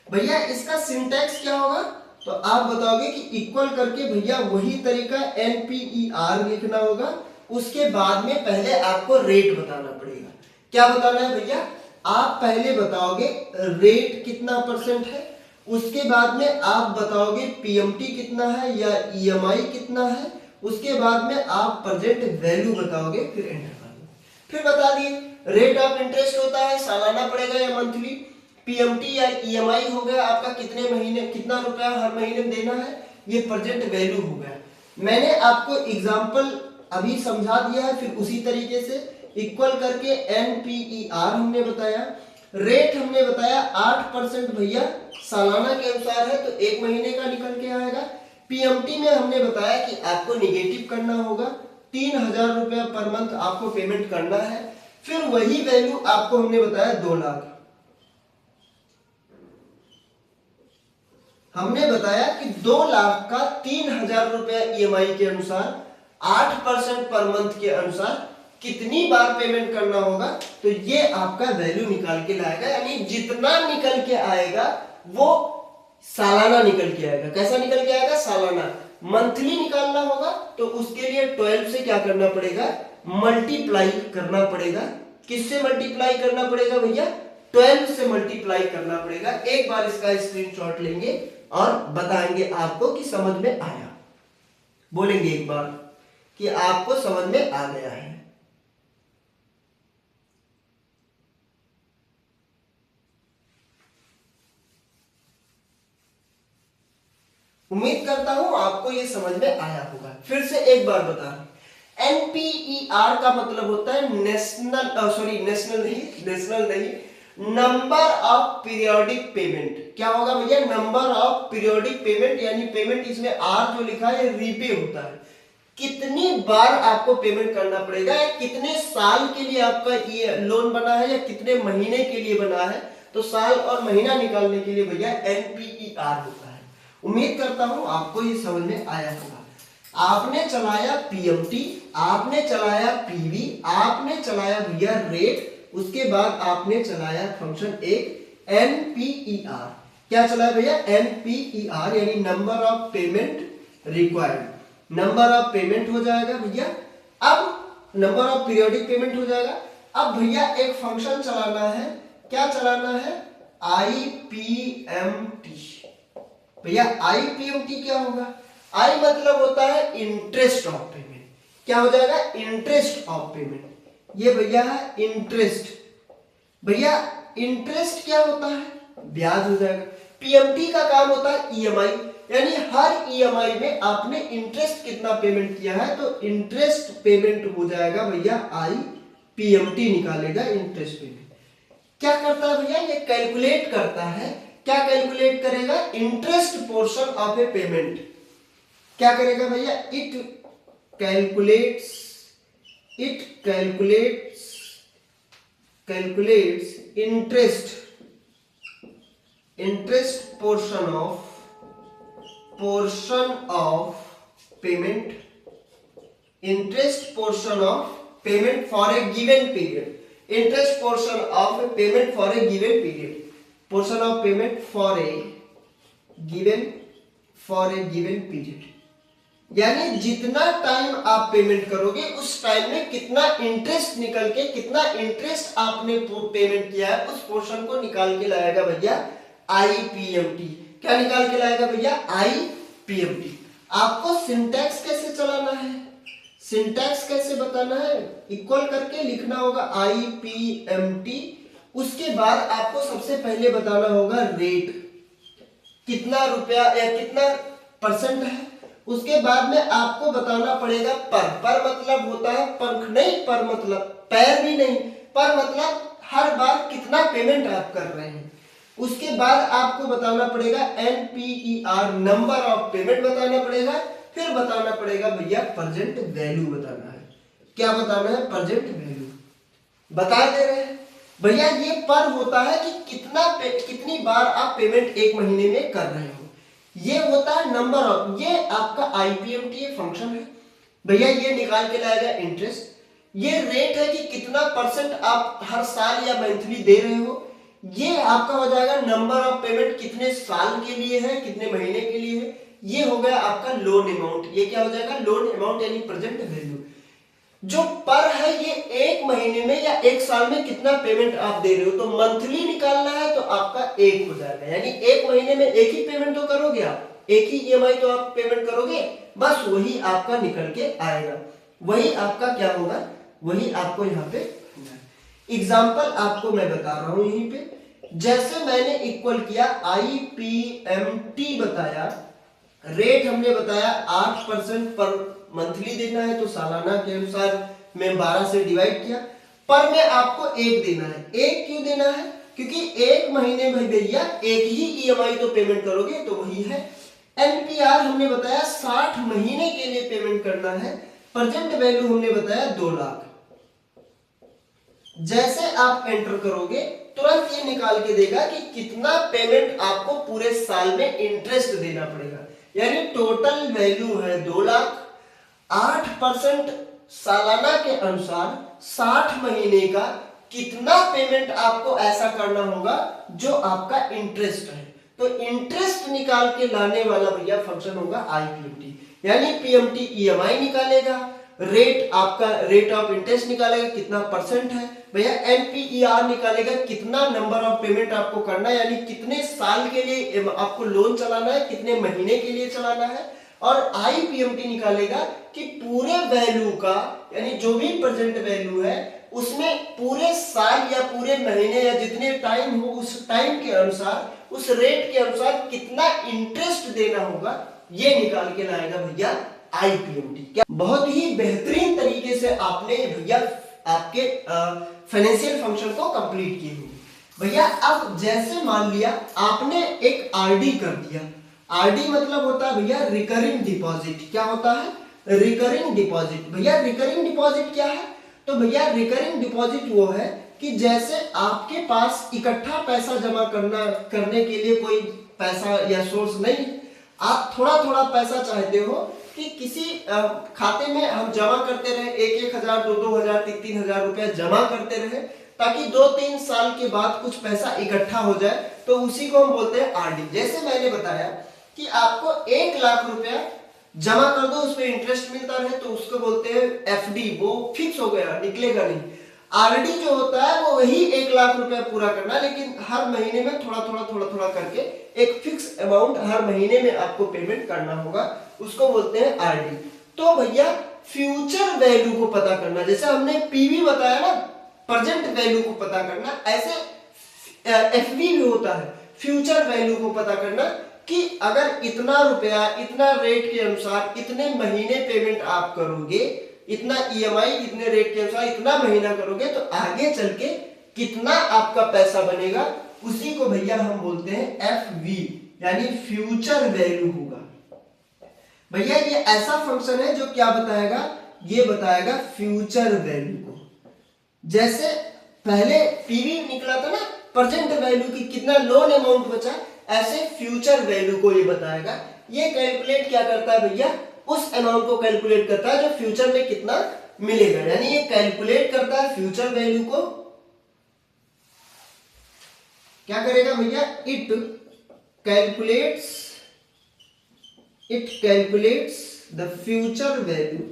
भैया इसका सिंटैक्स क्या होगा, तो आप बताओगे कि इक्वल करके भैया वही तरीका NPER लिखना होगा। उसके बाद में पहले आपको रेट बताना पड़ेगा। क्या बताना है भैया, आप पहले बताओगे रेट कितना परसेंट है, उसके बाद में आप बताओगे पीएमटी कितना है या ईएमआई कितना है, उसके बाद में आप प्रेजेंट वैल्यू बताओगे, फिर एंटर कर दो। फिर बता दिए रेट ऑफ इंटरेस्ट होता है सालाना पड़ेगा या मंथली, पीएमटी या ईएमआई हो गया आपका कितने महीने कितना रुपया हर महीने देना है, ये प्रेजेंट वैल्यू हो गया। मैंने आपको एग्जांपल अभी समझा दिया है, फिर उसी तरीके से इक्वल करके NPER हमने बताया। रेट हमने बताया 8% भैया सालाना के अनुसार है, तो एक महीने का निकल के आएगा। पीएमटी में हमने बताया कि आपको निगेटिव करना होगा, 3000 रुपया पर मंथ आपको पेमेंट करना है। फिर वही वैल्यू आपको हमने बताया 2 लाख। हमने बताया कि 2 लाख का 3000 रुपया ईएमआई के अनुसार 8% पर मंथ के अनुसार कितनी बार पेमेंट करना होगा, तो ये आपका वैल्यू निकाल के लाएगा। यानी जितना निकल के आएगा वो सालाना निकल के आएगा। कैसा निकल के आएगा? सालाना। मंथली निकालना होगा तो उसके लिए 12 से क्या करना पड़ेगा? मल्टीप्लाई करना पड़ेगा। किससे मल्टीप्लाई करना पड़ेगा भैया? 12 से मल्टीप्लाई करना पड़ेगा। एक बार इसका स्क्रीनशॉट लेंगे और बताएंगे आपको कि समझ में आया। बोलेंगे एक बार कि आपको समझ में आ गया है। उम्मीद करता हूं आपको ये समझ में आया होगा। फिर से एक बार बता रहा हूं, एनपीईआर का मतलब होता है नेशनल नहीं, नंबर ऑफ पीरियोडिक पेमेंट। क्या होगा भैया? नंबर ऑफ पीरियोडिक पेमेंट, यानी पेमेंट इसमें आर जो लिखा है रीपे होता है। कितनी बार आपको पेमेंट करना पड़ेगा, या कितने साल के लिए आपका ये लोन बना है, या कितने महीने के लिए बना है, तो साल और महीना निकालने के लिए भैया एनपीईआर होता है। उम्मीद करता हूं आपको ये समझ में आया होगा। आपने चलाया पीएमटी, आपने चलाया पीवी, आपने चलाया भैया रेट, उसके बाद आपने चलाया फंक्शन एक एनपीईआर। क्या चलाया भैया? एनपीईआर, यानी number of payment required. Number of payment हो जाएगा भैया। अब नंबर ऑफ पीरियोडिक पेमेंट हो जाएगा। अब भैया एक फंक्शन चलाना है। क्या चलाना है? आईपीएमटी। भैया आईपीएमटी क्या होगा? आई मतलब होता है इंटरेस्ट ऑफ पेमेंट। क्या हो जाएगा? Interest of payment. ये भैया है इंटरेस्ट। भैया इंटरेस्ट क्या होता है? ब्याज हो जाएगा। पीएमटी का काम होता है ईएमआई, यानी हर ईएमआई में आपने इंटरेस्ट कितना पेमेंट किया है, तो इंटरेस्ट पेमेंट हो जाएगा भैया आई। पीएमटी निकालेगा इंटरेस्ट पेमेंट। क्या करता है भैया? ये कैलकुलेट करता है। क्या कैलकुलेट करेगा? Interest portion of a payment. क्या करेगा भैया? It calculates interest portion of payment for a given period. Interest portion of payment for a given period. Portion of payment for a given period, यानी जितना time आप payment करोगे उस time में कितना इंटरेस्ट निकल के, कितना इंटरेस्ट आपने पेमेंट किया है, उस पोर्शन को निकाल के लाएगा भैया आईपीएमटी। क्या निकाल के लाएगा भैया? आईपीएमटी। आपको सिंटैक्स कैसे चलाना है, सिंटैक्स कैसे बताना है, इक्वल करके लिखना होगा आईपीएमटी। उसके बाद आपको सबसे पहले बताना होगा रेट, कितना रुपया या कितना परसेंट है। उसके बाद में आपको बताना पड़ेगा पर मतलब होता है पंख नहीं, पर मतलब पैर भी नहीं, पर मतलब हर बार कितना पेमेंट आप कर रहे हैं। उसके बाद आपको बताना पड़ेगा एनपीईआर, नंबर ऑफ पेमेंट बताना पड़ेगा। फिर बताना पड़ेगा भैया प्रेजेंट वैल्यू बताना है। क्या बताना है? प्रेजेंट वैल्यू बता दे रहे हैं भैया। ये पर होता है कि कितनी बार आप पेमेंट एक महीने में कर रहे हो। ये होता है नंबर ऑफ, ये आपका आईपीएमटी फंक्शन है भैया। ये निकाल के लाएगा इंटरेस्ट। ये रेट है कि कितना परसेंट आप हर साल या मंथली दे रहे हो। ये आपका हो जाएगा नंबर ऑफ पेमेंट, कितने साल के लिए है, कितने महीने के लिए है। ये हो गया आपका लोन अमाउंट। ये क्या हो जाएगा? लोन अमाउंट यानी प्रेजेंट वैल्यू। जो पर है ये एक महीने में या एक साल में कितना पेमेंट आप दे रहे हो, तो मंथली निकालना है तो आपका एक हो जाएगा। यानी एक महीने में एक ही पेमेंट तो करोगे आप, एक ही ईएमआई तो आप पेमेंट करोगे, बस वही आपका निकल के आएगा। वही आपका क्या होगा? वही आपको यहाँ पे एग्जाम्पल आपको मैं बता रहा हूं यहीं पे। जैसे मैंने इक्वल किया आईपीएमटी बताया, रेट हमने बताया 8% पर मंथली देना है तो सालाना के अनुसार मैं 12 से डिवाइड किया। पर में आपको एक देना है। एक क्यों देना है? क्योंकि एक महीने में भैया एक ही ईएमआई तो पेमेंट करोगे, तो वही है। एनपीआर हमने बताया 60 महीने के लिए पेमेंट करना है। प्रेजेंट वैल्यू हमने बताया 2 लाख। जैसे आप एंटर करोगे तुरंत ये निकाल के देगा कि कितना पेमेंट आपको पूरे साल में इंटरेस्ट देना पड़ेगा। यानी टोटल वैल्यू है 2 लाख, 8% सालाना के अनुसार 60 महीने का कितना पेमेंट आपको ऐसा करना होगा जो आपका इंटरेस्ट है। तो इंटरेस्ट निकाल के लाने वाला भैया फंक्शन होगा आईपीएमटी। यानी पीएमटी ईएमआई निकालेगा, रेट आपका रेट ऑफ इंटरेस्ट निकालेगा कितना परसेंट है भैया, एनपीईआर निकालेगा कितना नंबर ऑफ पेमेंट आपको करना है, यानी कितने साल के लिए आपको लोन चलाना है, कितने महीने के लिए चलाना है, और आईपीएमटी निकालेगा कि पूरे वैल्यू का यानी जो भी प्रेजेंट वैल्यू है उसमें पूरे साल या पूरे महीने या जितने टाइम हो उस टाइम के अनुसार उस रेट के अनुसार कितना इंटरेस्ट देना होगा, ये निकाल के लाएगा भैया आईपीएमटी। क्या बहुत ही बेहतरीन तरीके से आपने भैया आपके फाइनेंशियल फंक्शन को कंप्लीट किए होंगे। भैया अब जैसे मान लिया आपने एक आरडी कर दिया, आरडी मतलब होता है भैया रिकरिंग डिपॉजिट। क्या होता है? Recurring deposit. भैया रिकरिंग डिपॉजिट क्या है? तो भैया रिकरिंग डिपॉजिट वो है कि जैसे आपके पास इकट्ठा पैसा जमा करने के लिए कोई पैसा या सोर्स नहीं, आप थोड़ा थोड़ा पैसा चाहते हो कि किसी खाते में हम जमा करते रहे, 1,000 2,000 3,000 रुपया जमा करते रहे, ताकि 2-3 साल के बाद कुछ पैसा इकट्ठा हो जाए, तो उसी को हम बोलते हैं आरडी। जैसे मैंने बताया कि आपको 1 लाख रुपया जमा कर दो, उस पर इंटरेस्ट मिलता रहे, तो उसको बोलते हैं एफडी, वो फिक्स हो गया, निकलेगा नहीं। आरडी जो होता है वो वही 1 लाख रुपया पूरा करना, लेकिन हर महीने में थोड़ा थोड़ा करके एक फिक्स अमाउंट हर महीने में आपको पेमेंट करना होगा, उसको बोलते हैं आरडी। तो भैया फ्यूचर वैल्यू को पता करना, जैसे हमने पीवी बताया ना, प्रेजेंट वैल्यू को पता करना, ऐसे एफवी भी होता है, फ्यूचर वैल्यू को पता करना कि अगर इतना रुपया इतना रेट के अनुसार इतने महीने पेमेंट आप करोगे, इतना ईएमआई इतने रेट के अनुसार इतना महीना करोगे, तो आगे चल के कितना आपका पैसा बनेगा, उसी को भैया हम बोलते हैं एफवी, यानी फ्यूचर वैल्यू होगा। भैया ये ऐसा फंक्शन है जो क्या बताएगा, ये बताएगा फ्यूचर वैल्यू को। जैसे पहले पीवी निकला था ना, प्रेजेंट वैल्यू की कितना लोन अमाउंट बचा, ऐसे फ्यूचर वैल्यू को ये बताएगा। ये कैलकुलेट क्या करता है भैया, उस अमाउंट को कैलकुलेट करता है जो फ्यूचर में कितना मिलेगा, यानी ये कैलकुलेट करता है फ्यूचर वैल्यू को। क्या करेगा भैया, it calculates the future value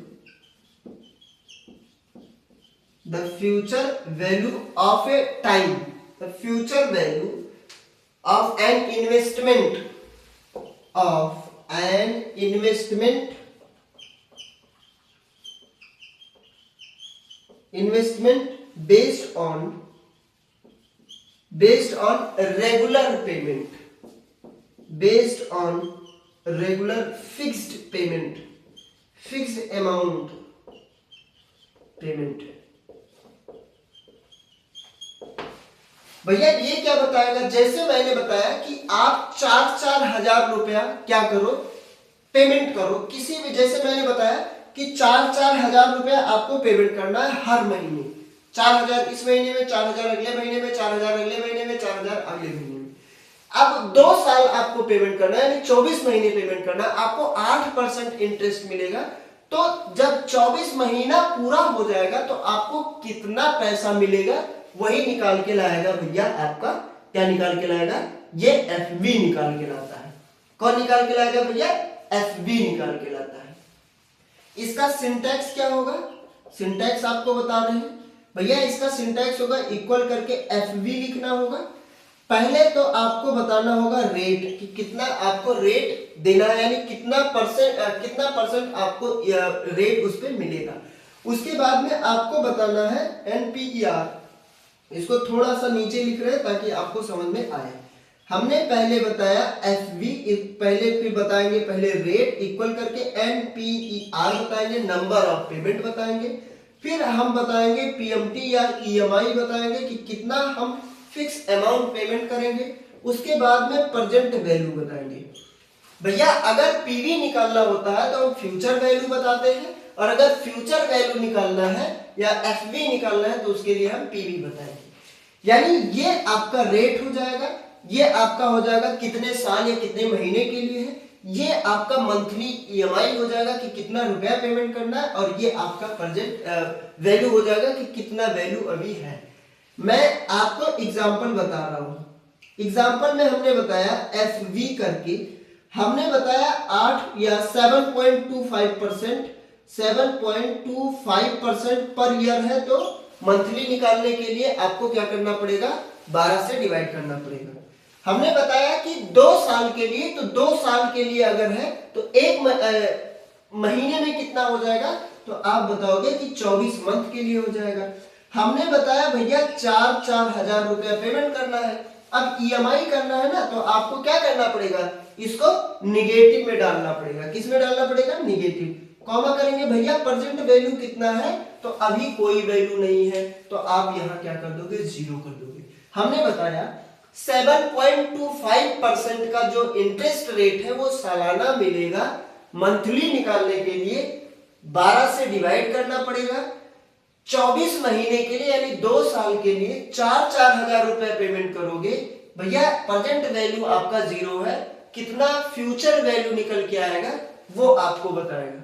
of A time, the future value of an investment based on regular fixed amount payment। भैया ये क्या बताएगा, जैसे मैंने बताया कि आप 4-4 हजार रुपया क्या करो, पेमेंट करो किसी भी, जैसे मैंने बताया कि 4-4 हजार रुपया आपको पेमेंट करना है हर महीने, 4,000 इस महीने में, 4,000 अगले महीने में, 4,000 अगले महीने में, 4,000 अगले महीने में। अब 2 साल आपको पेमेंट करना है, यानी 24 महीने पेमेंट करना, आपको 8% इंटरेस्ट मिलेगा। तो जब 24 महीना पूरा हो जाएगा तो आपको कितना पैसा मिलेगा, वही निकाल के लाएगा भैया आपका, क्या निकाल के लाएगा, ये एफवी निकाल के लाता है। कौन निकाल के लाएगा भैया, एफवी निकाल के लाता है। इसका सिंटैक्स क्या होगा, सिंटैक्स आपको बता रहे हैं भैया, इसका सिंटैक्स होगा इक्वल करके एफवी लिखना होगा। पहले तो आपको बताना होगा रेट, कि कितना आपको रेट देना है, यानी कितना परसेंट आपको रेट उस पर मिलेगा। उसके बाद में आपको बताना है एनपीईआर, इसको थोड़ा सा नीचे लिख रहे हैं ताकि आपको समझ में आए। हमने पहले बताया एफवी, पहले फिर बताएंगे पहले रेट इक्वल करके एनपीईआर बताएंगे, नंबर ऑफ पेमेंट बताएंगे, फिर हम बताएंगे पीएमटी या ईएमआई बताएंगे कि कितना हम फिक्स अमाउंट पेमेंट करेंगे, उसके बाद में प्रेजेंट वैल्यू बताएंगे। भैया अगर पीवी निकालना होता है तो हम फ्यूचर वैल्यू बताते हैं, और अगर फ्यूचर वैल्यू निकालना है या एफवी निकालना है तो उसके लिए हम पीवी बताएंगे। यानी ये आपका रेट हो जाएगा, ये आपका हो जाएगा कितने साल या कितने महीने के लिए है, ये आपका मंथली ईएमआई हो जाएगा कि कितना रुपया पेमेंट करना है, और ये आपका प्रेजेंट वैल्यू हो जाएगा कि कितना वैल्यू अभी है। मैं आपको एग्जांपल बता रहा हूं। एग्जांपल में हमने बताया एफवी करके, हमने बताया 8 या 7.25%, 7.25% पर ईयर है, तो मंथली निकालने के लिए आपको क्या करना पड़ेगा, 12 से डिवाइड करना पड़ेगा। हमने बताया कि 2 साल के लिए, तो 2 साल के लिए अगर है तो एक महीने में कितना हो जाएगा, तो आप बताओगे कि 24 मंथ के लिए हो जाएगा। हमने बताया भैया 4-4 हजार रुपया पेमेंट करना है। अब ईएमआई करना है ना, तो आपको क्या करना पड़ेगा, इसको निगेटिव में डालना पड़ेगा। किस में डालना पड़ेगा, निगेटिव। कॉमा करेंगे भैया प्रेजेंट वैल्यू कितना है, तो अभी कोई वैल्यू नहीं है, तो आप यहां क्या कर दोगे, 0 कर दोगे। हमने बताया 7.25% का जो इंटरेस्ट रेट है वो सालाना मिलेगा। मंथली निकालने के लिए 12 से डिवाइड करना पड़ेगा। 24 महीने के लिए यानी 2 साल के लिए 4-4 हजार रुपए पेमेंट करोगे। भैया प्रेजेंट वैल्यू आपका 0 है, कितना फ्यूचर वैल्यू निकल के आएगा वो आपको बताएगा,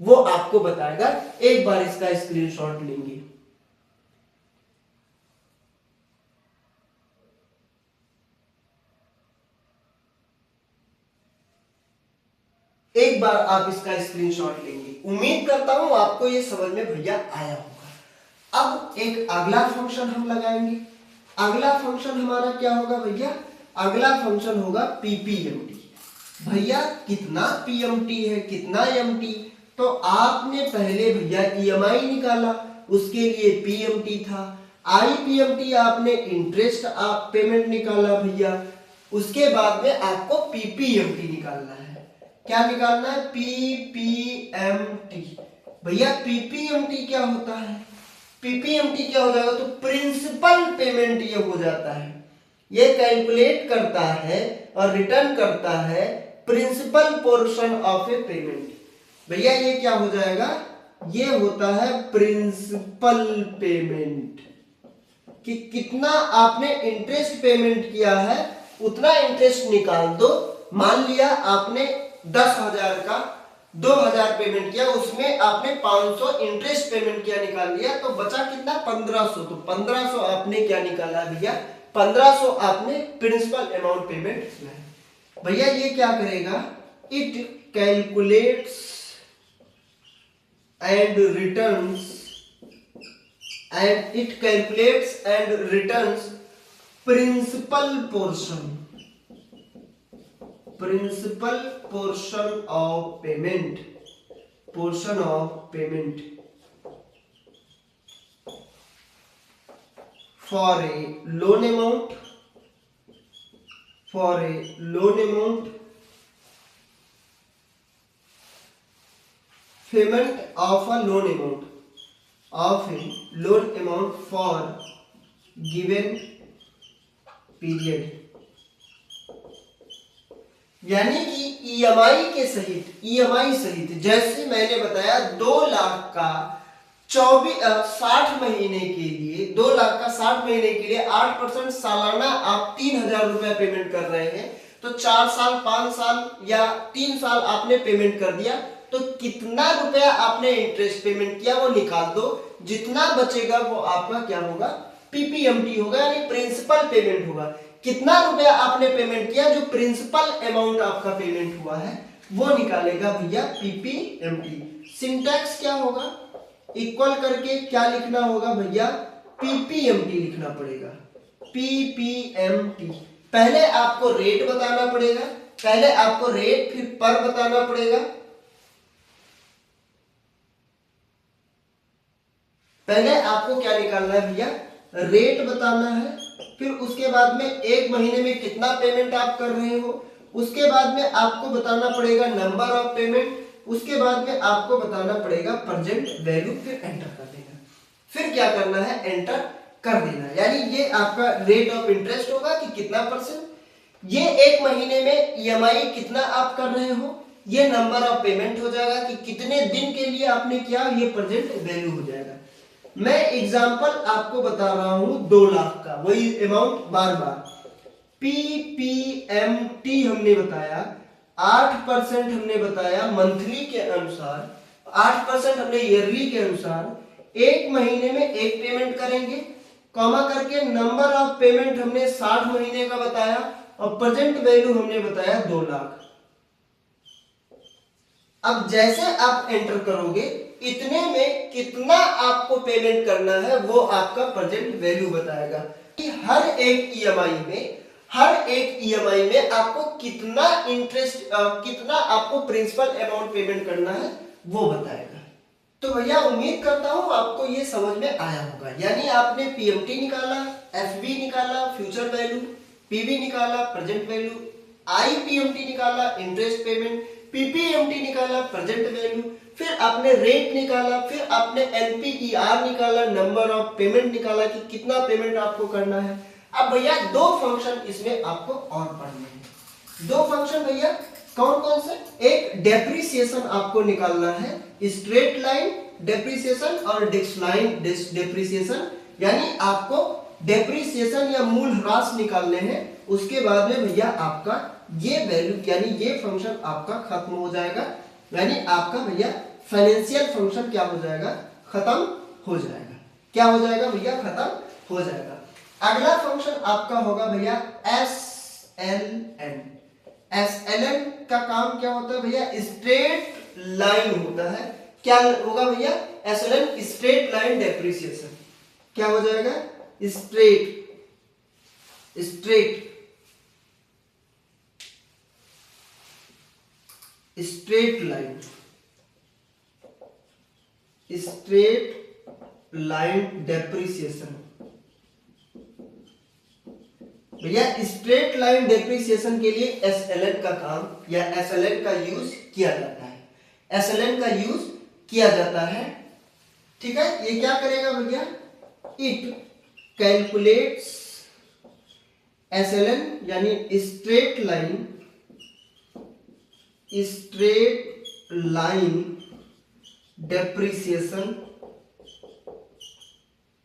वो आपको बताएगा। एक बार इसका स्क्रीनशॉट लेंगे। एक बार आप इसका स्क्रीनशॉट लेंगे। उम्मीद करता हूं आपको ये समझ में भैया आया होगा। अब एक अगला फंक्शन हम लगाएंगे। अगला फंक्शन हमारा क्या होगा भैया, अगला फंक्शन होगा पीपीएमटी। भैया कितना पीएमटी है, कितना एमटी, तो आपने पहले भैया ईएमआई निकाला, उसके लिए पीएमटी था। आईपीएमटी आपने इंटरेस्ट आप पेमेंट निकाला भैया, उसके बाद में आपको पीपीएमटी निकालना है। क्या निकालना है, पीपीएमटी। भैया पीपीएमटी क्या होता है, पीपीएमटी क्या हो जाएगा, तो प्रिंसिपल पेमेंट ये हो जाता है। ये कैलकुलेट करता है और रिटर्न करता है principal portion of a payment. भैया ये क्या हो जाएगा, ये होता है प्रिंसिपल पेमेंट, कि कितना आपने इंटरेस्ट पेमेंट किया है उतना इंटरेस्ट निकाल दो। मान लिया आपने 10,000 का 2,000 पेमेंट किया, उसमें आपने 500 इंटरेस्ट पेमेंट किया, निकाल लिया, तो बचा कितना, 1500। तो 1500 आपने क्या निकाला भैया, 1500 आपने प्रिंसिपल अमाउंट पेमेंट किया है। भैया ये क्या करेगा, it calculates and returns principal portion of payment, for a loan amount, payment of a loan amount for given period। यानी कि ईएमआई सहित, जैसे मैंने बताया 2 लाख का 60 महीने के लिए, 2 लाख का 60 महीने के लिए 8% सालाना आप 3,000 रुपया पेमेंट कर रहे हैं, तो 4 साल 5 साल या 3 साल आपने पेमेंट कर दिया, तो कितना रुपया आपने इंटरेस्ट पेमेंट किया वो निकाल दो। जितना बचेगा वो आपका क्या होगा, पीपीएमटी होगा, यानी प्रिंसिपल पेमेंट होगा। कितना रुपया आपने पेमेंट किया, जो प्रिंसिपल अमाउंट आपका पेमेंट हुआ है वो निकालेगा भैया पीपीएमटी। सिंटैक्स क्या होगा, इक्वल करके क्या लिखना होगा भैया, पीपीएमटी लिखना पड़ेगा, पीपीएमटी। पहले आपको रेट बताना पड़ेगा, फिर पर बताना पड़ेगा। पहले आपको क्या निकालना है भैया, रेट बताना है, फिर उसके बाद में एक महीने में कितना पेमेंट आप कर रहे हो, उसके बाद में आपको बताना पड़ेगा नंबर ऑफ पेमेंट, उसके बाद में आपको बताना पड़ेगा प्रेजेंट वैल्यू, फिर एंटर कर देना। फिर क्या करना है, एंटर कर देना, यानी ये आपका रेट ऑफ इंटरेस्ट होगा कि कितना परसेंट, ये एक महीने में ईएमआई कितना आप कर रहे हो, ये नंबर ऑफ पेमेंट हो जाएगा कि कितने दिन के लिए आपने किया, ये प्रेजेंट वैल्यू हो जाएगा। मैं एग्जांपल आपको बता रहा हूं 2 लाख का, वही अमाउंट बार बार पीपीएमटी हमने बताया, 8% हमने बताया मंथली के अनुसार, 8% हमने ईयरली के अनुसार, एक महीने में एक पेमेंट करेंगे, कॉमा करके नंबर ऑफ पेमेंट हमने 60 महीने का बताया और प्रेजेंट वैल्यू हमने बताया 2 लाख। अब जैसे आप एंटर करोगे इतने में कितना आपको पेमेंट करना है वो आपका प्रेजेंट वैल्यू बताएगा कि हर एक ईएमआई में आपको कितना इंटरेस्ट, कितना आपको प्रिंसिपल अमाउंट पेमेंट करना है वो बताएगा। तो भैया उम्मीद करता हूं आपको ये समझ में आया होगा, यानी आपने पीएमटी निकाला, एफबी निकाला फ्यूचर वैल्यू, पीवी निकाला प्रेजेंट वैल्यू, आईपीएमटी निकाला इंटरेस्ट पेमेंट, पीपीएमटी निकाला प्रेजेंट वैल्यू, फिर आपने रेट निकाला, फिर आपने एनपीईआर निकाला, नंबर ऑफ पेमेंट निकाला कि कितना पेमेंट आपको करना है। अब भैया 2 फंक्शन इसमें आपको और पढ़ने हैं। 2 फंक्शन भैया कौन कौन से, एक डेप्रिसिएशन आपको निकालना है, स्ट्रेट लाइन डेप्रिसिएशन और डिक्लाइन डेप्रिसिएशन, यानी आपको डेप्रिसिएशन या मूल ह्रास निकालने हैं। उसके बाद में भैया आपका ये वैल्यू यानी ये फंक्शन आपका खत्म हो जाएगा, यानी आपका भैया फाइनेंशियल फंक्शन क्या हो जाएगा, खत्म हो जाएगा। क्या हो जाएगा भैया, खत्म हो जाएगा। अगला फंक्शन आपका होगा भैया एसएलएन। एसएलएन का काम क्या होता है भैया, स्ट्रेट लाइन होता है। क्या होगा भैया, एसएलएन स्ट्रेट लाइन डेप्रिसिएशन। क्या हो जाएगा, स्ट्रेट लाइन डेप्रिसिएशन। भैया स्ट्रेट लाइन डेप्रिसिएशन के लिए एसएलएन का काम या एसएलएन का यूज किया जाता है, एसएलएन का यूज किया जाता है। ठीक है, ये क्या करेगा भैया, इट कैलकुलेट्स एसएलएन यानी straight line depreciation.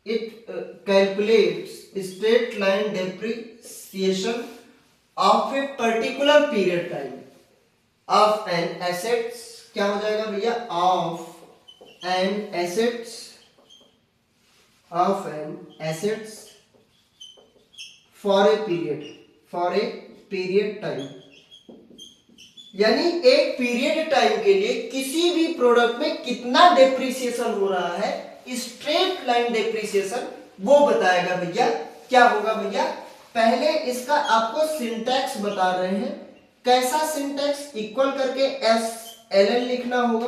It calculates straight line depreciation of a particular period time of an assets. क्या हो जाएगा भैया, of an assets for a period time, यानी एक पीरियड टाइम के लिए किसी भी प्रोडक्ट में कितना डेप्रिसिएशन हो रहा है, स्ट्रेट लाइन डेप्रिसिएशन वो बताएगा भैया। क्या होगा भैया, पहले इसका आपको सिंटैक्स बता रहे हैं। कैसा सिंटैक्स, इक्वल करके एस एल एन लिखना होगा।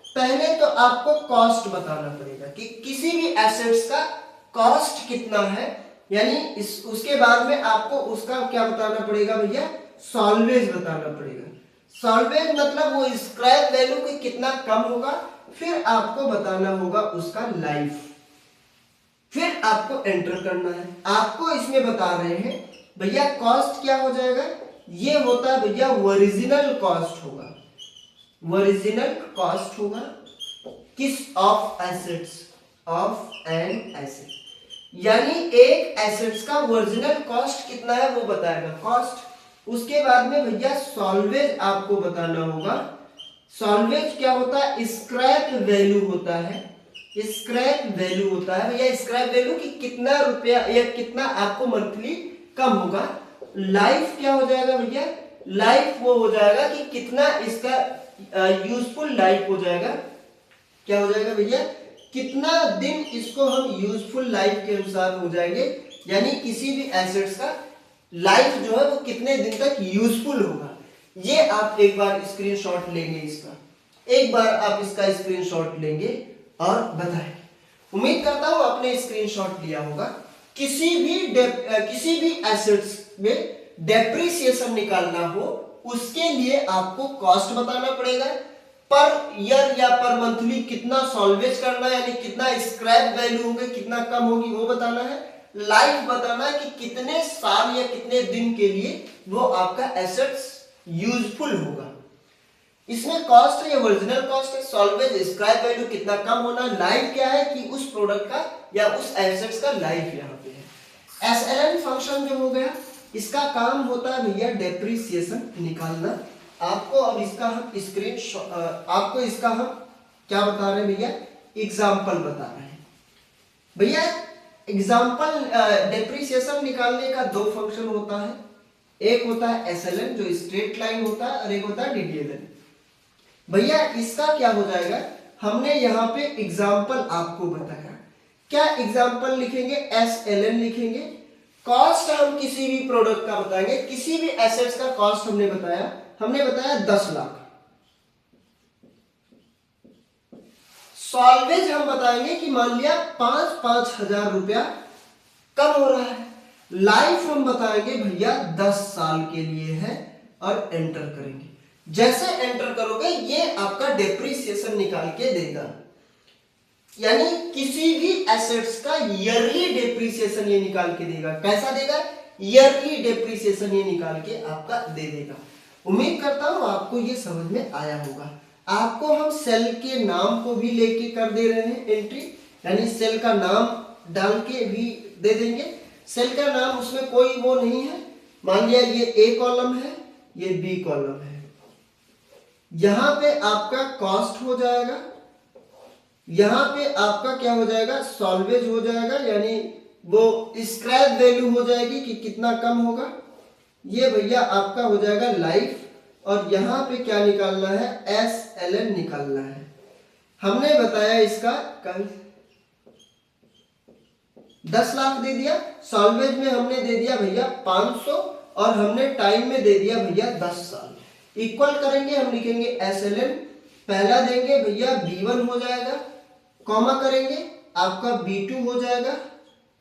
पहले तो आपको कॉस्ट बताना पड़ेगा कि किसी भी एसेट्स का कॉस्ट कितना है, यानी उसके बाद में आपको उसका क्या बताना पड़ेगा भैया, सॉल्वेज बताना पड़ेगा। सॉल्वेज मतलब वो स्क्रैप वैल्यू के कितना कम होगा, फिर आपको बताना होगा उसका लाइफ, फिर आपको एंटर करना है। आपको इसमें बता रहे हैं भैया कॉस्ट क्या हो जाएगा, ये होता है भैया ओरिजिनल कॉस्ट होगा। ओरिजिनल कॉस्ट होगा किस, of assets, of an asset, यानी एक एसेट्स का ओरिजिनल कॉस्ट कितना है वो बताएगा कॉस्ट। उसके बाद में भैया सॉल्वेज आपको बताना होगा। सॉल्वेज क्या होता है, स्क्रैप वैल्यू होता है। स्क्रैप वैल्यू होता है भैया, स्क्रैप वैल्यू कि कितना रुपया या कितना आपको मंथली कम होगा। लाइफ क्या हो जाएगा भैया, लाइफ वो हो जाएगा कि कितना इसका यूजफुल लाइफ हो जाएगा। क्या हो जाएगा भैया, कितना दिन इसको हम यूजफुल लाइफ के अनुसार हो जाएंगे, यानी किसी भी एसेट्स का लाइफ जो है वो कितने दिन तक यूजफुल होगा। ये आप एक बार स्क्रीनशॉट लेंगे, इसका एक बार आप इसका स्क्रीनशॉट लेंगे और बताएं। उम्मीद करता हूं आपने स्क्रीनशॉट लिया होगा। किसी भी एसेट्स में डेप्रिसिएशन निकालना हो उसके लिए आपको कॉस्ट बताना पड़ेगा, पर ईयर या पर मंथली कितना सॉल्वेज करना है, यानी कितना स्क्रैप वैल्यू होगी, कितना कम होगी वो बताना है। लाइफ बताना है कि कितने साल या कितने दिन के लिए वो आपका एसेट्स यूजफुल होगा। इसमें कॉस्ट है, ये ओरिजिनल कॉस्ट है, सॉल्वेज स्क्रैप वैल्यू कितना कम होना, लाइफ क्या है कि उस प्रोडक्ट का या उस एसेट्स का लाइफ यहाँ पे है। एसएलएन फंक्शन जो हो गया, इसका काम होता है भैया डेप्रिसिएशन निकालना। आपको अब इसका हम आपको इसका हम क्या बता रहे हैं भैया, एग्जाम्पल बता रहे हैं भैया। एग्जाम्पल डेप्रिसिएशन निकालने का दो फंक्शन होता है, एक होता है एसएलएन जो स्ट्रेट लाइन होता है और एक होता है डीडीएलएन। भैया इसका क्या हो जाएगा, हमने यहाँ पे एग्जाम्पल आपको बताया, क्या एग्जाम्पल लिखेंगे, एसएलएन लिखेंगे। कॉस्ट हम किसी भी प्रोडक्ट का बताएंगे, किसी भी एसेट्स का कॉस्ट हमने बताया 10 लाख। सॉल्वेज हम बताएंगे कि मान लिया 5-5 हजार रुपया कम हो रहा है। लाइफ हम बताएंगे भैया 10 साल के लिए है और एंटर करेंगे। जैसे एंटर करोगे ये आपका डेप्रिसिएशन निकाल के देगा, यानी किसी भी एसेट्स का ईयरली डेप्रिसिएशन ये निकाल के देगा। कैसा देगा, ईयरली डेप्रिसिएशन ये निकाल के आपका दे देगा। उम्मीद करता हूं आपको ये समझ में आया होगा। आपको हम सेल के नाम को भी लेके कर दे रहे हैं एंट्री, यानी सेल का नाम डाल के भी दे देंगे। सेल का नाम उसमें कोई वो नहीं है, मान लिया ये ए कॉलम है, ये बी कॉलम है। यहां पे आपका कॉस्ट हो जाएगा, यहां पे आपका क्या हो जाएगा, सॉल्वेज हो जाएगा, यानी वो स्क्रैप वैल्यू हो जाएगी कि कितना कम होगा। ये भैया आपका हो जाएगा लाइफ, और यहां पे क्या निकालना है, एसएलएन निकालना है। हमने बताया इसका कल 10 लाख दे दिया, सॉल्वेज में हमने दे दिया भैया 500 और हमने टाइम में दे दिया भैया 10 साल। इक्वल करेंगे, हम लिखेंगे एसएलएन, पहला देंगे भैया B1 हो जाएगा, कॉमा करेंगे आपका B2 हो जाएगा,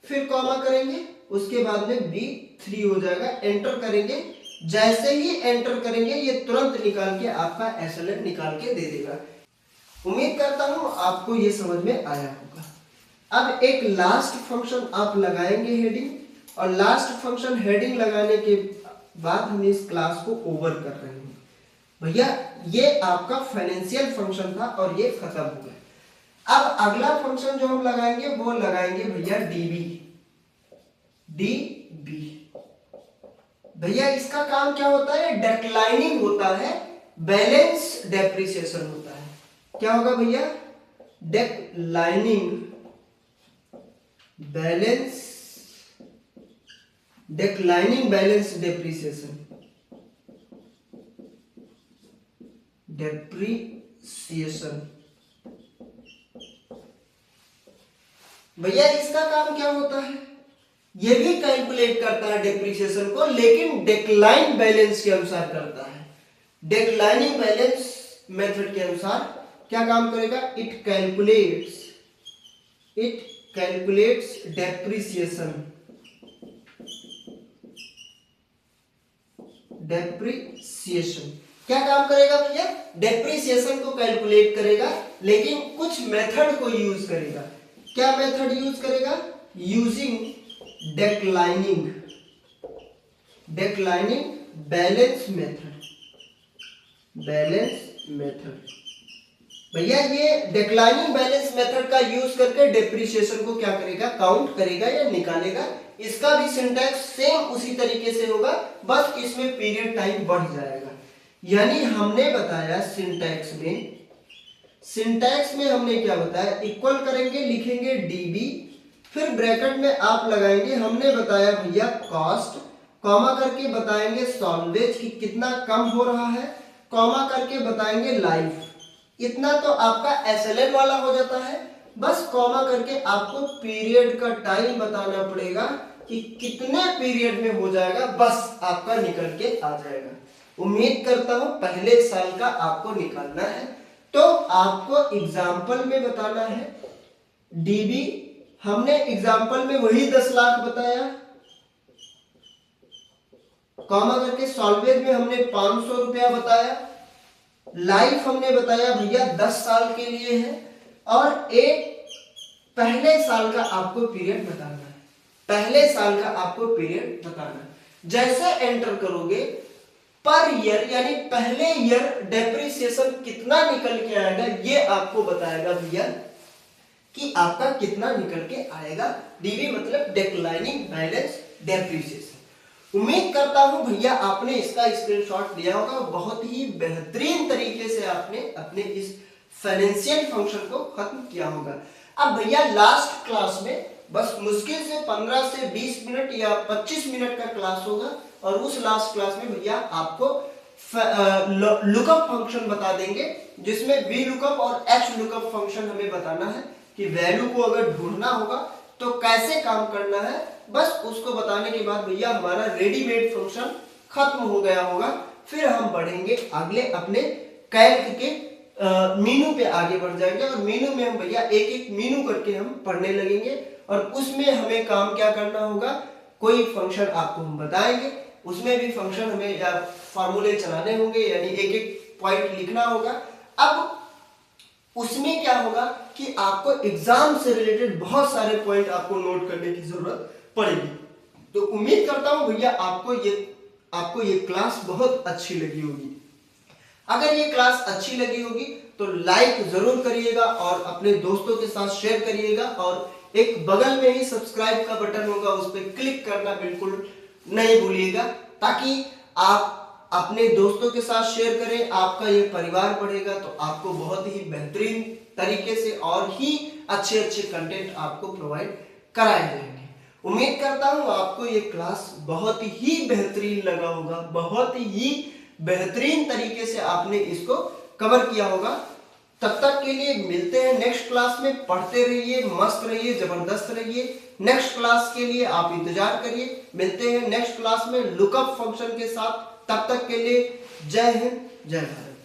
फिर कॉमा करेंगे, उसके बाद में B3 हो जाएगा, एंटर करेंगे। जैसे ही एंटर करेंगे ये तुरंत निकाल के आपका एसएलएन निकाल के दे देगा। उम्मीद करता हूं आपको ये समझ में आया होगा। अब एक लास्ट फंक्शन आप लगाएंगे हेडिंग, और लास्ट फंक्शन हेडिंग लगाने के बाद हम इस क्लास को ओवर कर रहे हैं भैया। ये आपका फाइनेंशियल फंक्शन था और ये खत्म हो गया। अब अगला फंक्शन जो हम लगाएंगे वो लगाएंगे भैया डीबी। भैया इसका काम क्या होता है, डेक्लाइनिंग होता है, बैलेंस डेप्रिसिएशन होता है। क्या होगा भैया, डेक्लाइनिंग बैलेंस डेप्रिसिएशन भैया इसका काम क्या होता है, ये भी कैलकुलेट करता है डेप्रिसिएशन को, लेकिन डेक्लाइन बैलेंस के अनुसार करता है। डेक्लाइनिंग बैलेंस मेथड के अनुसार क्या काम करेगा, इट कैलकुलेट्स डेप्रिसिएशन क्या काम करेगा भैया, डेप्रिसिएशन को कैलकुलेट करेगा, लेकिन कुछ मेथड को यूज करेगा। क्या मेथड यूज करेगा, यूजिंग डेक्लाइनिंग बैलेंस मेथड। भैया ये डेक्लाइनिंग बैलेंस मेथड का यूज करके डेप्रिसिएशन को क्या करेगा, काउंट करेगा या निकालेगा। इसका भी सिंटैक्स सेम उसी तरीके से होगा, बस इसमें पीरियड टाइम बढ़ जाएगा। यानी हमने बताया सिंटैक्स में हमने क्या बताया, इक्वल करेंगे, लिखेंगे डीबी, फिर ब्रैकेट में आप लगाएंगे, हमने बताया भैया कॉस्ट, कॉमा करके बताएंगे सॉल्वेज कि कितना कम हो रहा है, कॉमा करके बताएंगे लाइफ। इतना तो आपका एसएलएन वाला हो जाता है। बस कॉमा करके आपको पीरियड का टाइम बताना पड़ेगा कि कितने पीरियड में हो जाएगा, बस आपका निकल के आ जाएगा। उम्मीद करता हूं पहले साल का आपको निकालना है, तो आपको एग्जाम्पल में बताना है डीबी। हमने एग्जाम्पल में वही 10 लाख बताया, कॉमा करके सॉल्वेज में हमने 500 रुपया बताया, लाइफ हमने बताया भैया 10 साल के लिए है, और एक पहले साल का आपको पीरियड बताना है। पहले साल का आपको पीरियड बताना है। जैसे एंटर करोगे पर ईयर यानी पहले ईयर डेप्रिसिएशन कितना निकल के आएगा ये आपको बताएगा भैया कि आपका कितना निकल के आएगा। डीबी मतलब डिक्लाइनिंग बैलेंस डेप्रिसिएशन। उम्मीद करता हूं भैया आपने इसका स्क्रीनशॉट लिया होगा, बहुत ही बेहतरीन तरीके से आपने अपने इस फाइनेंशियल फंक्शन को खत्म किया होगा। अब भैया लास्ट क्लास में बस मुश्किल से 15 से 20 मिनट या 25 मिनट का क्लास होगा और उस लास्ट क्लास में भैया आपको लुकअप फंक्शन बता देंगे, जिसमें वी लुकअप और एच लुकअप फंक्शन हमें बताना है कि वैल्यू को अगर ढूंढना होगा तो कैसे काम करना है। बस उसको बताने के बाद भैया हमारा रेडीमेड फंक्शन खत्म हो गया होगा। फिर हम बढ़ेंगे अगले अपने कैल्क के मीनू पे आगे बढ़ जाएंगे और मीनू में हम भैया एक एक मीनू करके हम पढ़ने लगेंगे और उसमें हमें काम क्या करना होगा, कोई फंक्शन आपको हम बताएंगे, उसमें भी फंक्शन हमें या फॉर्मूले चलाने होंगे, यानी एक एक पॉइंट लिखना होगा। अब उसमें क्या होगा कि आपको एग्जाम से रिलेटेड बहुत सारे पॉइंट आपको नोट करने की जरूरत पड़ेगी। तो उम्मीद करता हूं भैया आपको ये क्लास बहुत अच्छी लगी होगी। अगर ये क्लास अच्छी लगी होगी तो लाइक जरूर करिएगा और अपने दोस्तों के साथ शेयर करिएगा और एक बगल में ही सब्सक्राइब का बटन होगा उस पर क्लिक करना बिल्कुल नहीं भूलिएगा, ताकि आप अपने दोस्तों के साथ शेयर करें, आपका ये परिवार बढ़ेगा तो आपको बहुत ही बेहतरीन तरीके से और ही अच्छे अच्छे कंटेंट आपको प्रोवाइड कराए जाएंगे। उम्मीद करता हूं आपको ये क्लास बहुत ही बेहतरीन लगा होगा, बहुत ही बेहतरीन तरीके से आपने इसको कवर किया होगा। तब तक के लिए मिलते हैं नेक्स्ट क्लास में। पढ़ते रहिए, मस्त रहिए, जबरदस्त रहिए। नेक्स्ट क्लास के लिए आप इंतजार करिए। मिलते हैं नेक्स्ट क्लास में लुकअप फंक्शन के साथ। तब तक के लिए जय हिंद, जय भारत।